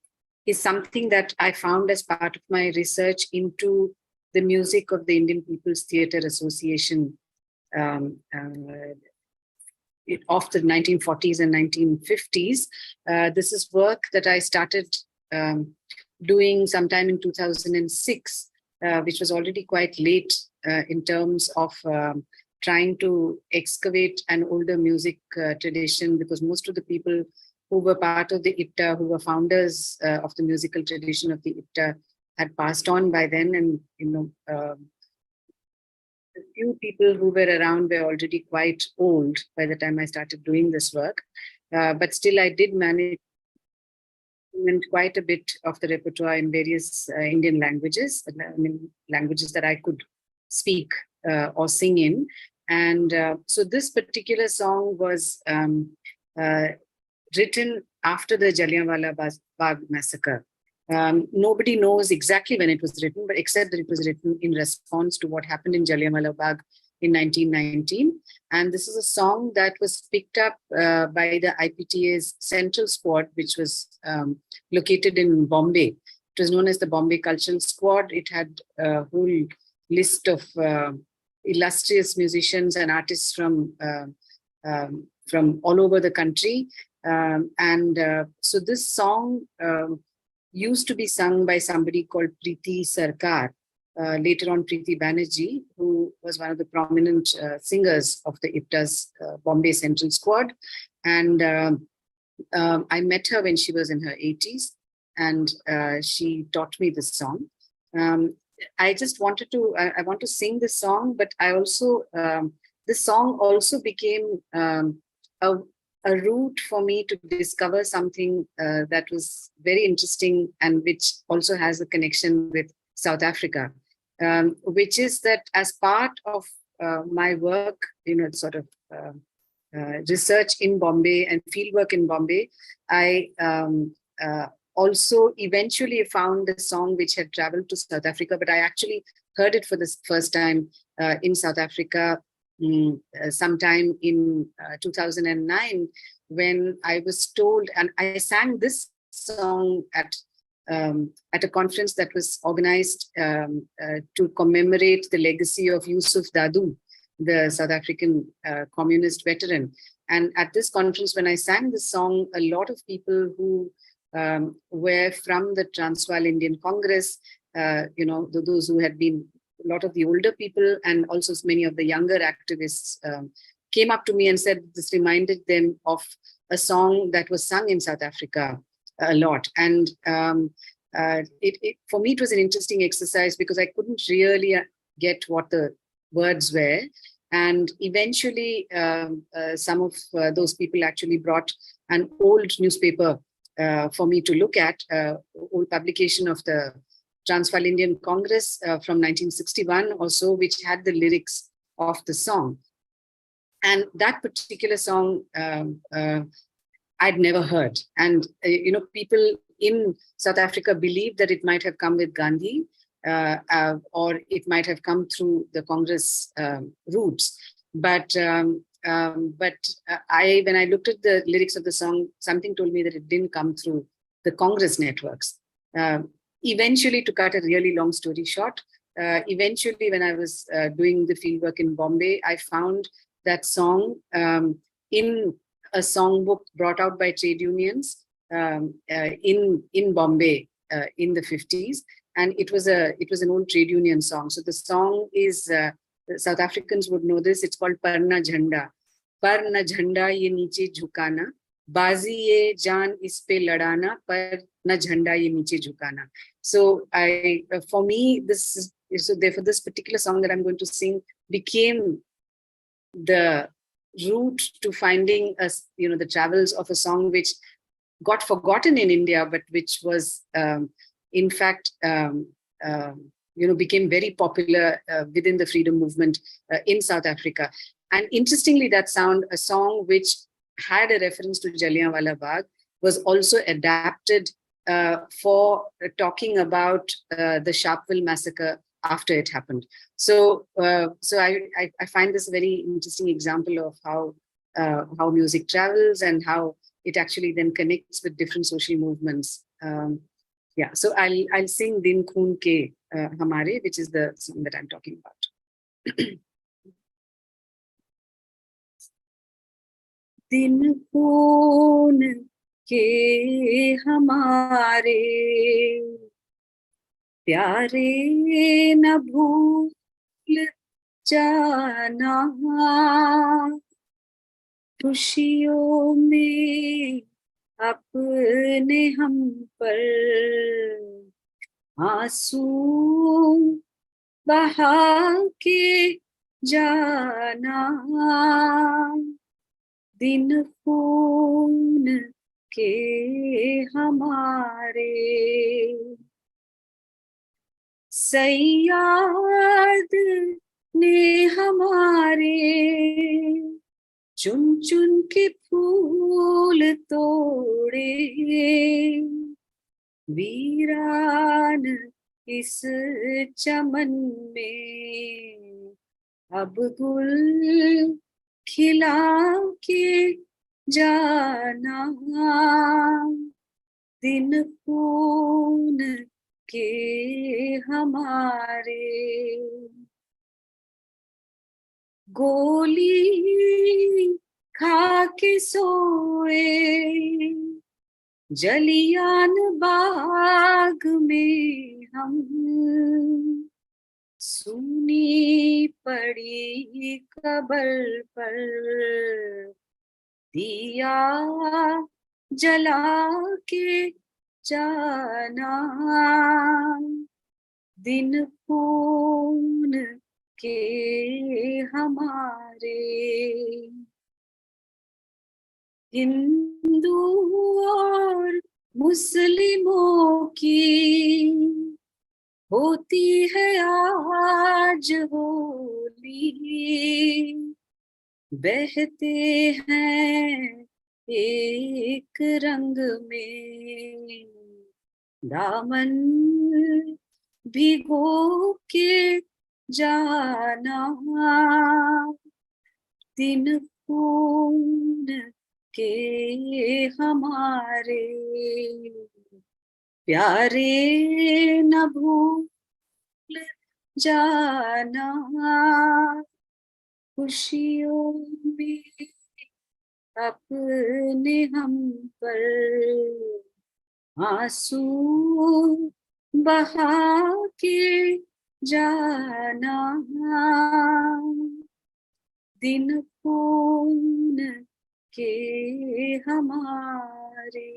is something that I found as part of my research into the music of the Indian People's Theatre Association of the 1940s and 1950s. This is work that I started doing sometime in 2006, which was already quite late in terms of trying to excavate an older music tradition, because most of the people who were part of the IPTA, who were founders of the musical tradition of the IPTA, had passed on by then, and the few people who were around were already quite old by the time I started doing this work. But still, I did manage quite a bit of the repertoire in various Indian languages, languages that I could speak or sing in. And so this particular song was written after the Jallianwala Bagh massacre. Nobody knows exactly when it was written, but except that it was written in response to what happened in Jallianwala Bagh in 1919. And this is a song that was picked up by the IPTA's Central Squad, which was located in Bombay. It was known as the Bombay Cultural Squad. It had a whole list of illustrious musicians and artists from all over the country. So this song used to be sung by somebody called Preeti Sarkar, later on Preeti Banerjee, who was one of the prominent singers of the IPTA's Bombay Central Squad. And I met her when she was in her 80s, and she taught me this song. I just wanted to, I want to sing this song, but I also, this song also became a route for me to discover something that was very interesting and which also has a connection with South Africa, which is that as part of my work, sort of research in Bombay and fieldwork in Bombay, I also eventually found a song which had traveled to South Africa, but I actually heard it for the first time in South Africa sometime in 2009, when I was told, and I sang this song at a conference that was organized to commemorate the legacy of Yusuf Dadoo, the South African communist veteran. And at this conference, when I sang this song, a lot of people who were from the Transvaal Indian Congress, those who had been, a lot of the older people and also many of the younger activists came up to me and said this reminded them of a song that was sung in South Africa a lot. And for me, it was an interesting exercise because I couldn't really get what the words were. And eventually, some of those people actually brought an old newspaper for me to look at, old publication of the Transvaal Indian Congress from 1961 or so, which had the lyrics of the song. And that particular song I'd never heard. And, people in South Africa believed that it might have come with Gandhi, or it might have come through the Congress roots. But when I looked at the lyrics of the song, something told me that it didn't come through the Congress networks. Eventually, to cut a really long story short, eventually when I was doing the fieldwork in Bombay, I found that song in a songbook brought out by trade unions in Bombay in the 50s, and it was an old trade union song. So the song is South Africans would know this. It's called Parna Jhanda. Parna Jhanda ye niche jhukana, bazi ye jaan is pe ladana, par na jhanda ye niche jhukana. So for me, therefore this particular song that I'm going to sing became the route to finding the travels of a song which got forgotten in India, but which was in fact became very popular within the freedom movement in South Africa. And interestingly, a song which had a reference to Jallianwala Bagh was also adapted for talking about the Sharpeville massacre after it happened. So I find this a very interesting example of how music travels and how it actually then connects with different social movements. So I'll sing Din Khoon Ke Hamare, which is the song that I'm talking about. Din Khoon Ke Hamare प्यारे न भूल जाना, खुशियों में अपने हम पर आंसू बहा के जाना, दिन खून के हमारे सैयाद ने हमारे चुन चुन के फूल तोड़े, वीरान इस चमन में अब गुल खिला के जाना, दिन खून के हमारे गोली खा के सोए जलियान बाग में हम, सुनी पड़ी कब्र पर दिया जला के जाना, दिन खून के हमारे हिंदू और मुस्लिमों की होती है आज होली, बहते हैं एक रंग में दामन भिगो के जाना, दिन खून के हमारे प्यारे न भूल जाना, खुशियों में अपने हम पर आंसू बहा के जाना, दिन खून के हमारे.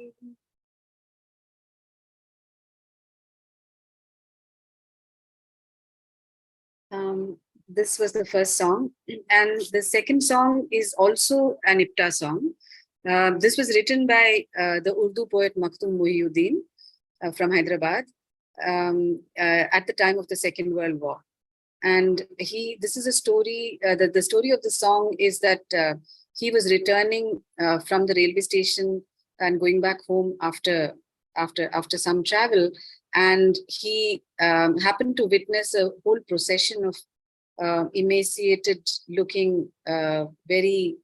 This was the first song, and the second song is also an IPTA song. This was written by the Urdu poet Makhtum Muhyiddin from Hyderabad at the time of the Second World War. And this is a story, the story of the song is that he was returning from the railway station and going back home after some travel. And he happened to witness a whole procession of emaciated looking, very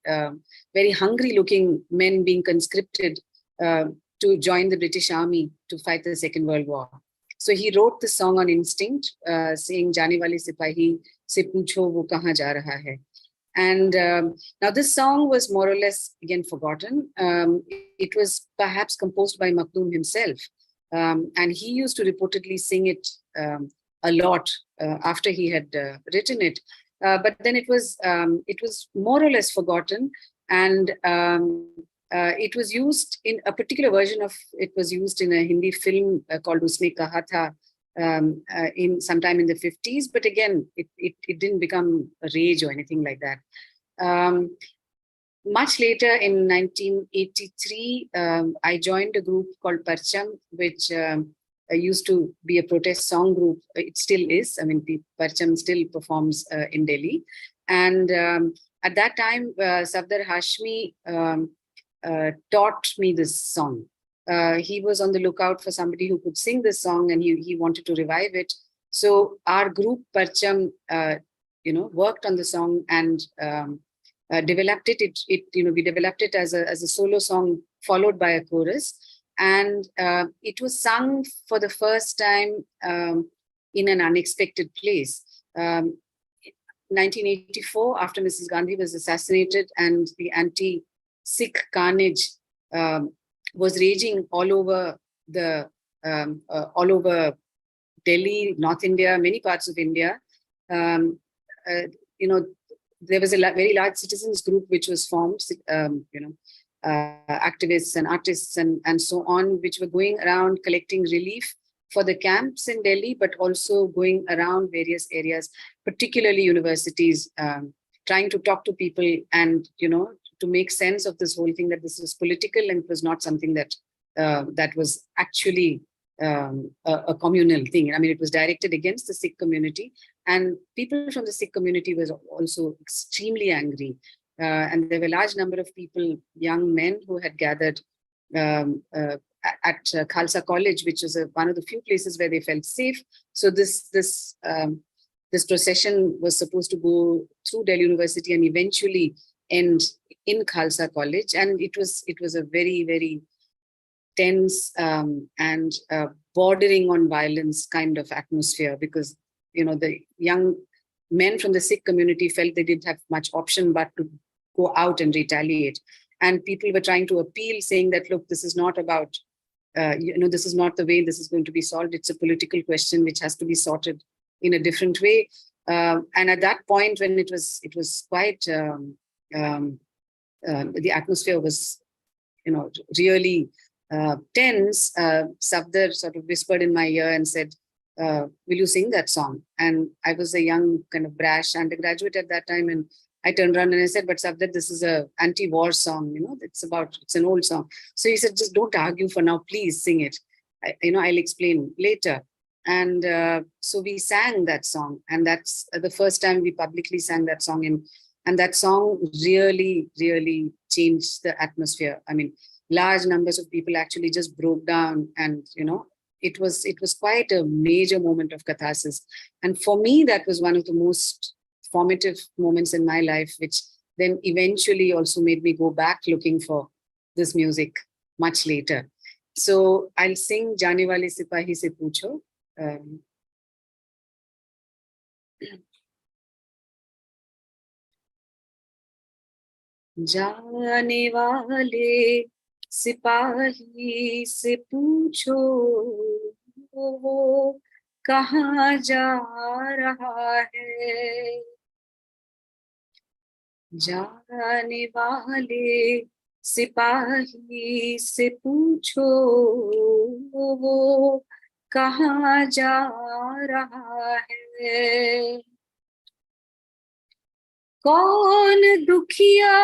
hungry looking men being conscripted to join the British Army to fight the Second World War. So he wrote the song on instinct, saying, "Jaane wale sipahi se poocho wo kahan ja raha hai." And now this song was more or less again forgotten. It was perhaps composed by Makhdoom himself. And he used to reportedly sing it a lot after he had written it. But then it was more or less forgotten. And it was used in a particular version of it was used in a Hindi film called Usne Kaha Tha in sometime in the 50s. But again, it didn't become a rage or anything like that. Much later in 1983, I joined a group called Parcham, which used to be a protest song group. It still is. I mean, Parcham still performs in Delhi. And at that time, Safdar Hashmi taught me this song. He was on the lookout for somebody who could sing this song, and he wanted to revive it. So our group Parcham, worked on the song and developed it. We developed it as a solo song followed by a chorus, and it was sung for the first time in an unexpected place. 1984, after Mrs. Gandhi was assassinated and the anti-Sikh carnage was raging all over Delhi, North India, many parts of India. There was a very large citizens group which was formed, activists and artists and so on, which were going around collecting relief for the camps in Delhi, but also going around various areas, particularly universities, trying to talk to people and, to make sense of this whole thing, that this was political and it was not something that that was actually a communal thing. I mean, it was directed against the Sikh community, and people from the Sikh community was also extremely angry. And there were a large number of people, young men, who had gathered at Khalsa College, which was one of the few places where they felt safe. So this procession was supposed to go through Delhi University and eventually end in Khalsa College, and it was a very, very tense and bordering on violence kind of atmosphere, because the young men from the Sikh community felt they didn't have much option but to go out and retaliate. And people were trying to appeal, saying that, look, this is not about, this is not the way this is going to be solved. It's a political question which has to be sorted in a different way. And at that point, when it was quite, the atmosphere was, really tense, Safdar sort of whispered in my ear and said, will you sing that song? And I was a young, kind of brash undergraduate at that time, and I turned around and I said, but Safdar, this is a anti-war song, it's an old song. So he said, just don't argue for now, please sing it. I'll explain later. And so we sang that song, and that's the first time we publicly sang that song. And that song really, really changed the atmosphere. I mean, large numbers of people actually just broke down, and it was quite a major moment of catharsis. And for me, that was one of the most formative moments in my life, which then eventually also made me go back looking for this music much later. So I'll sing Jaane Wale Sipahi Se Poocho. जाने वाले सिपाही से पूछो वो कहाँ जा रहा है। जाने वाले सिपाही से पूछो वो कहाँ जा रहा है। कौन दुखिया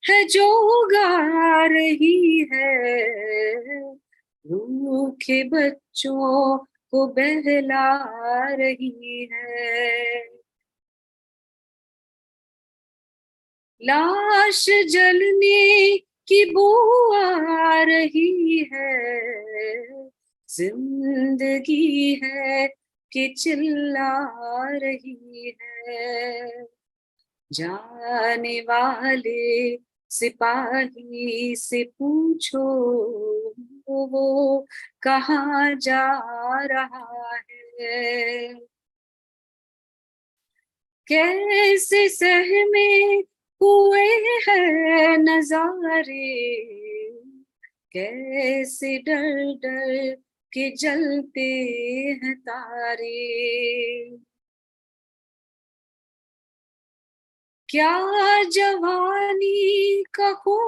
है जो गा रही है, भूखे बच्चों को बहला रही है। लाश जलने की बू आ रही है, जिंदगी है कि चिल्ला रही है। जाने वाले सिपाही से पूछो, वो कहाँ जा रहा है। कैसे सहमे हुए हैं नजारे, कैसे डर डर के जलते हैं तारे। क्या जवानी का खो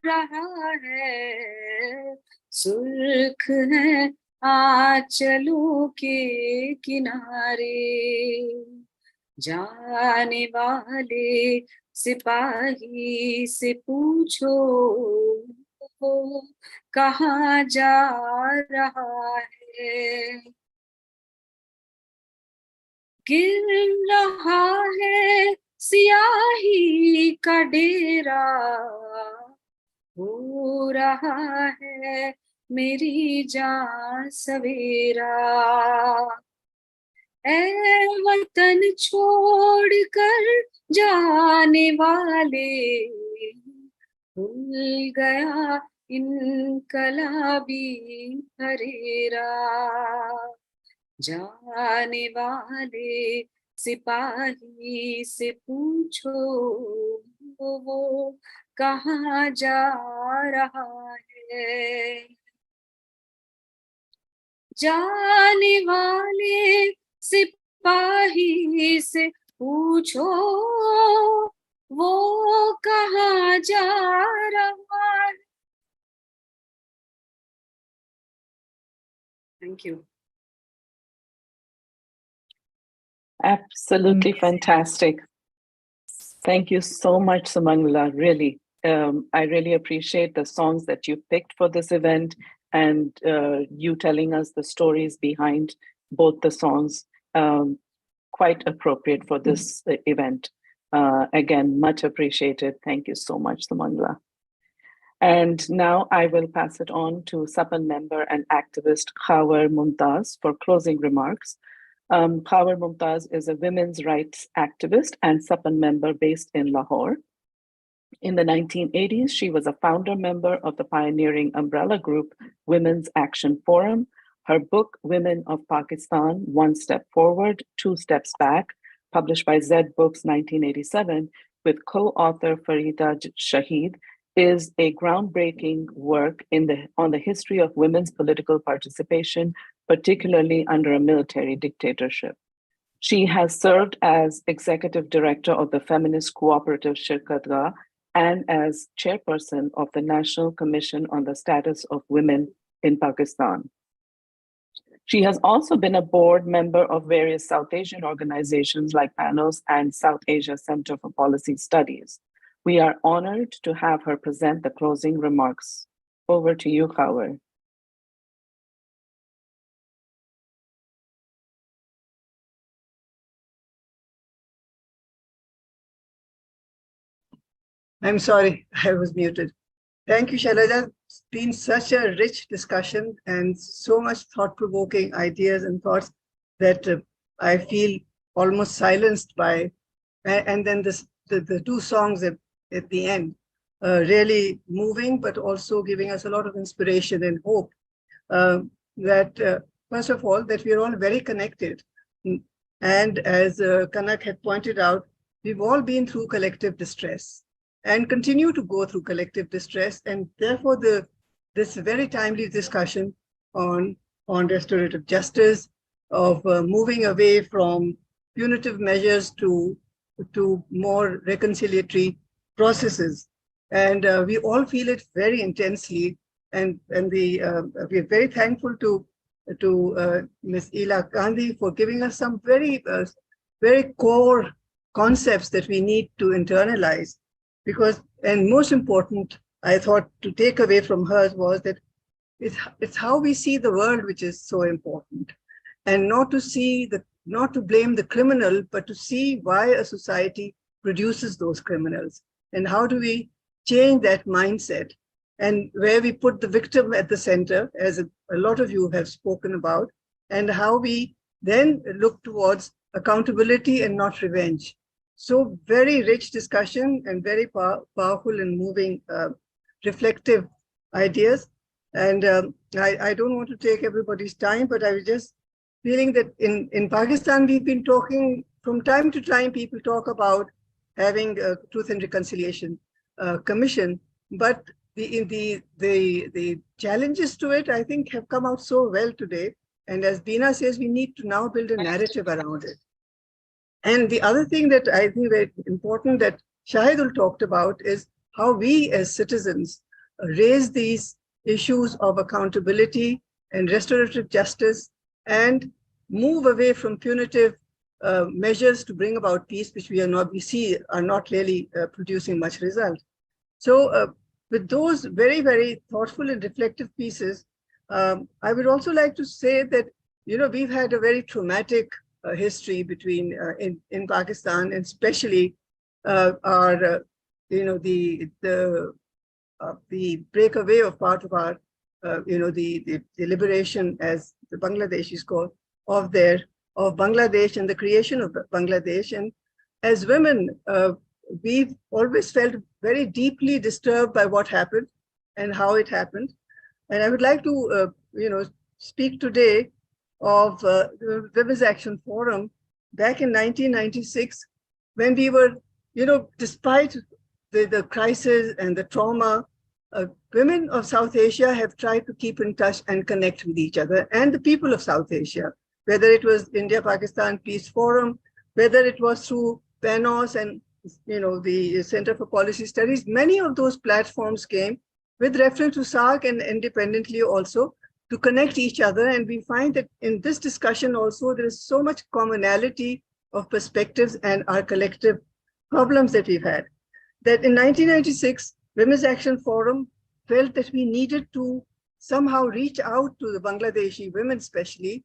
रहा है, सुर्ख है आंचलों के किनारे। जाने वाले सिपाही से पूछो, वो कहाँ जा रहा है। गिर रहा है सियाही का डेरा, हो रहा है मेरी जान सवेरा। ऐ वतन छोड़ कर जाने वाले, भूल गया इनकलाबी फरेरा। जाने वाले सिपाही से पूछो, वो कहाँ जा रहा है। जाने वाले सिपाही से पूछो, वो कहाँ जा रहा है। Thank you. Absolutely fantastic. Thank you so much, Sumangala, really. I really appreciate the songs that you picked for this event and you telling us the stories behind both the songs. Quite appropriate for this event. Again, much appreciated. Thank you so much, Sumangala. And now I will pass it on to Sapan member and activist Khawar Mumtaz for closing remarks. Khawar Mumtaz is a women's rights activist and Sapan member based in Lahore. In the 1980s, she was a founder member of the pioneering umbrella group Women's Action Forum. Her book, Women of Pakistan, One Step Forward, Two Steps Back, published by Zed Books 1987, with co-author Farida Shahid, is a groundbreaking work on the history of women's political participation, particularly under a military dictatorship. She has served as executive director of the feminist cooperative Shirkatgah and as chairperson of the National Commission on the Status of Women in Pakistan. She has also been a board member of various South Asian organizations like PANOS and South Asia Center for Policy Studies. We are honored to have her present the closing remarks. Over to you, Khawar. I'm sorry, I was muted. Thank you, Shailaja. It's been such a rich discussion and so much thought-provoking ideas and thoughts that I feel almost silenced by. And then the two songs at the end, really moving, but also giving us a lot of inspiration and hope that, first of all, that we're all very connected. And as Kanak had pointed out, we've all been through collective distress and continue to go through collective distress. And therefore, this very timely discussion on restorative justice, of moving away from punitive measures to more reconciliatory processes. And we all feel it very intensely. And we are very thankful to Ms. Ela Gandhi for giving us some very core concepts that we need to internalize. Because, and most important, I thought to take away from hers was that it's how we see the world which is so important, and not to blame the criminal, but to see why a society produces those criminals? And how do we change that mindset? And where we put the victim at the center, as a lot of you have spoken about, and how we then look towards accountability and not revenge. So very rich discussion and very powerful and moving, reflective ideas. And I don't want to take everybody's time, but I was just feeling that in Pakistan, we've been talking from time to time, people talk about having a Truth and Reconciliation Commission, but the challenges to it, I think, have come out so well today. And as Beena says, we need to now build a narrative around it. And the other thing that I think very important that Shahidul talked about is how we as citizens raise these issues of accountability and restorative justice and move away from punitive measures to bring about peace, which we see are not really producing much result. So with those very, very thoughtful and reflective pieces, I would also like to say that, we've had a very traumatic history between in Pakistan, and especially our, the breakaway of part of our, the liberation, as the Bangladeshis call, of Bangladesh and the creation of Bangladesh. And as women, we've always felt very deeply disturbed by what happened and how it happened. And I would like to, speak today of the Women's Action Forum back in 1996, when we were, despite the crisis and the trauma, women of South Asia have tried to keep in touch and connect with each other, and the people of South Asia, whether it was India-Pakistan Peace Forum, whether it was through PANOS and the Center for Policy Studies. Many of those platforms came with reference to SARC and independently also to connect each other. And we find that in this discussion also, there is so much commonality of perspectives and our collective problems that we've had. That in 1996, Women's Action Forum felt that we needed to somehow reach out to the Bangladeshi women especially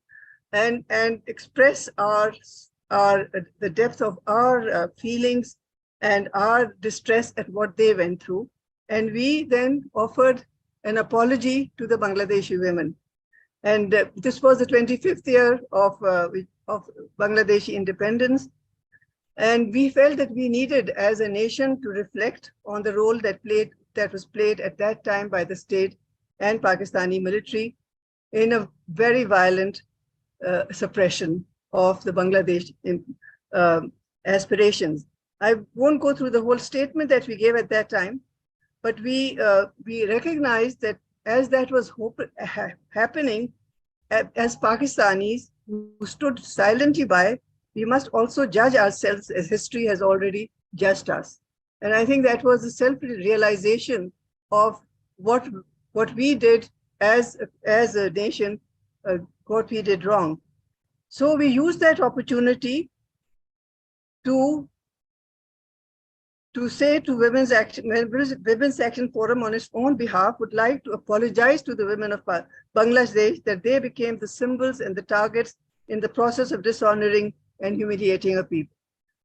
and express the depth of our feelings and our distress at what they went through. And we then offered an apology to the Bangladeshi women. And this was the 25th year of Bangladeshi independence. And we felt that we needed, as a nation, to reflect on the role that was played at that time by the state and Pakistani military in a very violent suppression of the Bangladesh aspirations. I won't go through the whole statement that we gave at that time, but we recognized that as that was happening, as Pakistanis who stood silently by, we must also judge ourselves as history has already judged us. And I think that was a self-realization of what we did as a nation, what we did wrong. So we used that opportunity to say to Women's Action Forum on its own behalf would like to apologize to the women of Bangladesh that they became the symbols and the targets in the process of dishonoring and humiliating a people.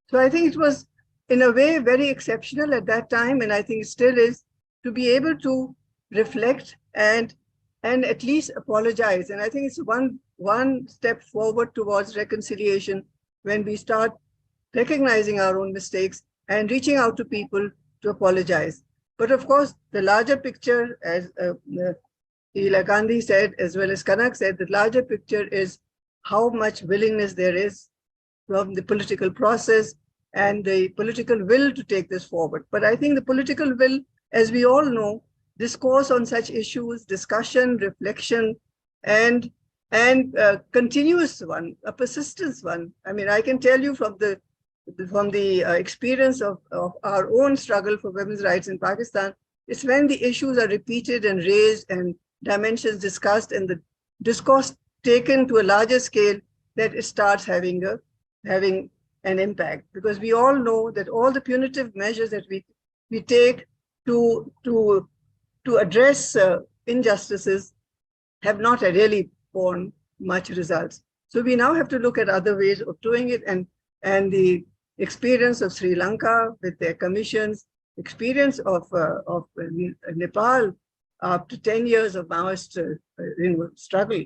So I think it was, in a way, very exceptional at that time, and I think it still is, to be able to reflect and at least apologize. And I think it's one step forward towards reconciliation when we start recognizing our own mistakes and reaching out to people to apologize. But of course, the larger picture, as Ela Gandhi said, as well as Kanak said, the larger picture is how much willingness there is from the political process and the political will to take this forward. But I think the political will, as we all know, discourse on such issues, discussion, reflection, and continuous one, a persistence one. I mean, I can tell you from the experience of our own struggle for women's rights in Pakistan, it's when the issues are repeated and raised and dimensions discussed and the discourse taken to a larger scale that it starts having an impact. Because we all know that all the punitive measures that we take to address injustices have not really borne much results. So we now have to look at other ways of doing it, and the experience of Sri Lanka with their commissions, experience of Nepal after 10 years of Maoist struggle.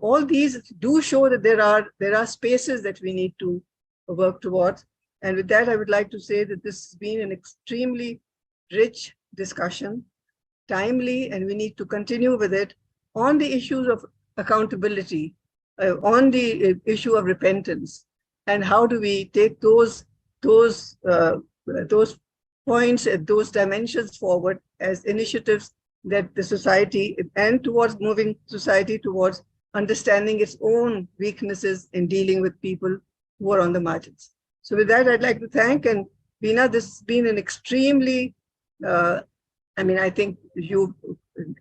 All these do show that there are spaces that we need to work towards. And with that, I would like to say that this has been an extremely rich discussion, timely, and we need to continue with it on the issues of accountability, on the issue of repentance, and how do we take those points, those dimensions forward as initiatives that the society, and towards moving society towards understanding its own weaknesses in dealing with people who are on the margins. So with that, I'd like to thank, and Veena, this has been an extremely, I think you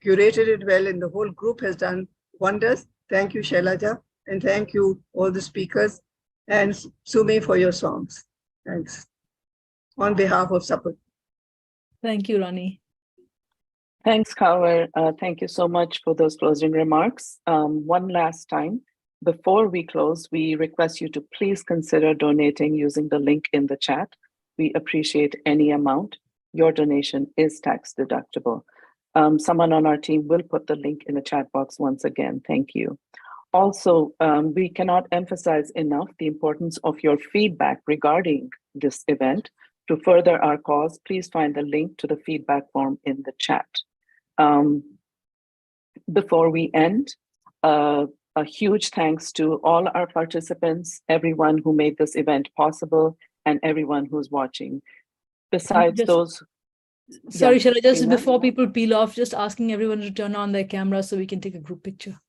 curated it well, and the whole group has done wonders. Thank you, Shailaja, and thank you all the speakers, and Sumi for your songs. Thanks. On behalf of Sapan. Thank you, Rani. Thanks, Kaur. Thank you so much for those closing remarks. One last time, before we close, we request you to please consider donating using the link in the chat. We appreciate any amount. Your donation is tax deductible. Someone on our team will put the link in the chat box once again. Thank you. Also, we cannot emphasize enough the importance of your feedback regarding this event. To further our cause, please find the link to the feedback form in the chat. Before we end, a huge thanks to all our participants, everyone who made this event possible, and everyone who's watching. Besides those... Sorry, Yeah, Shailaja, just Veena? before people peel off, just asking everyone to turn on their camera so we can take a group picture.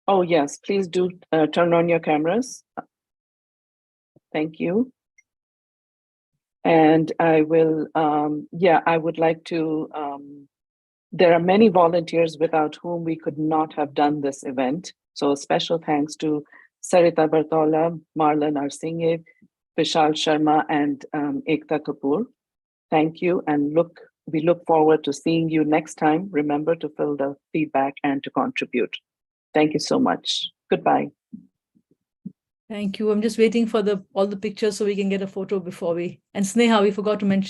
Oh, yes, please do turn on your cameras. Thank you. And I will, I would like to, there are many volunteers without whom we could not have done this event. So special thanks to Sarita Bartola, Marla Narsinghe, Vishal Sharma, and Ekta Kapoor. Thank you, and we look forward to seeing you next time. Remember to fill the feedback and to contribute. Thank you so much. Goodbye. Thank you. I'm just waiting for all the pictures so we can get a photo before we, and Sneha, we forgot to mention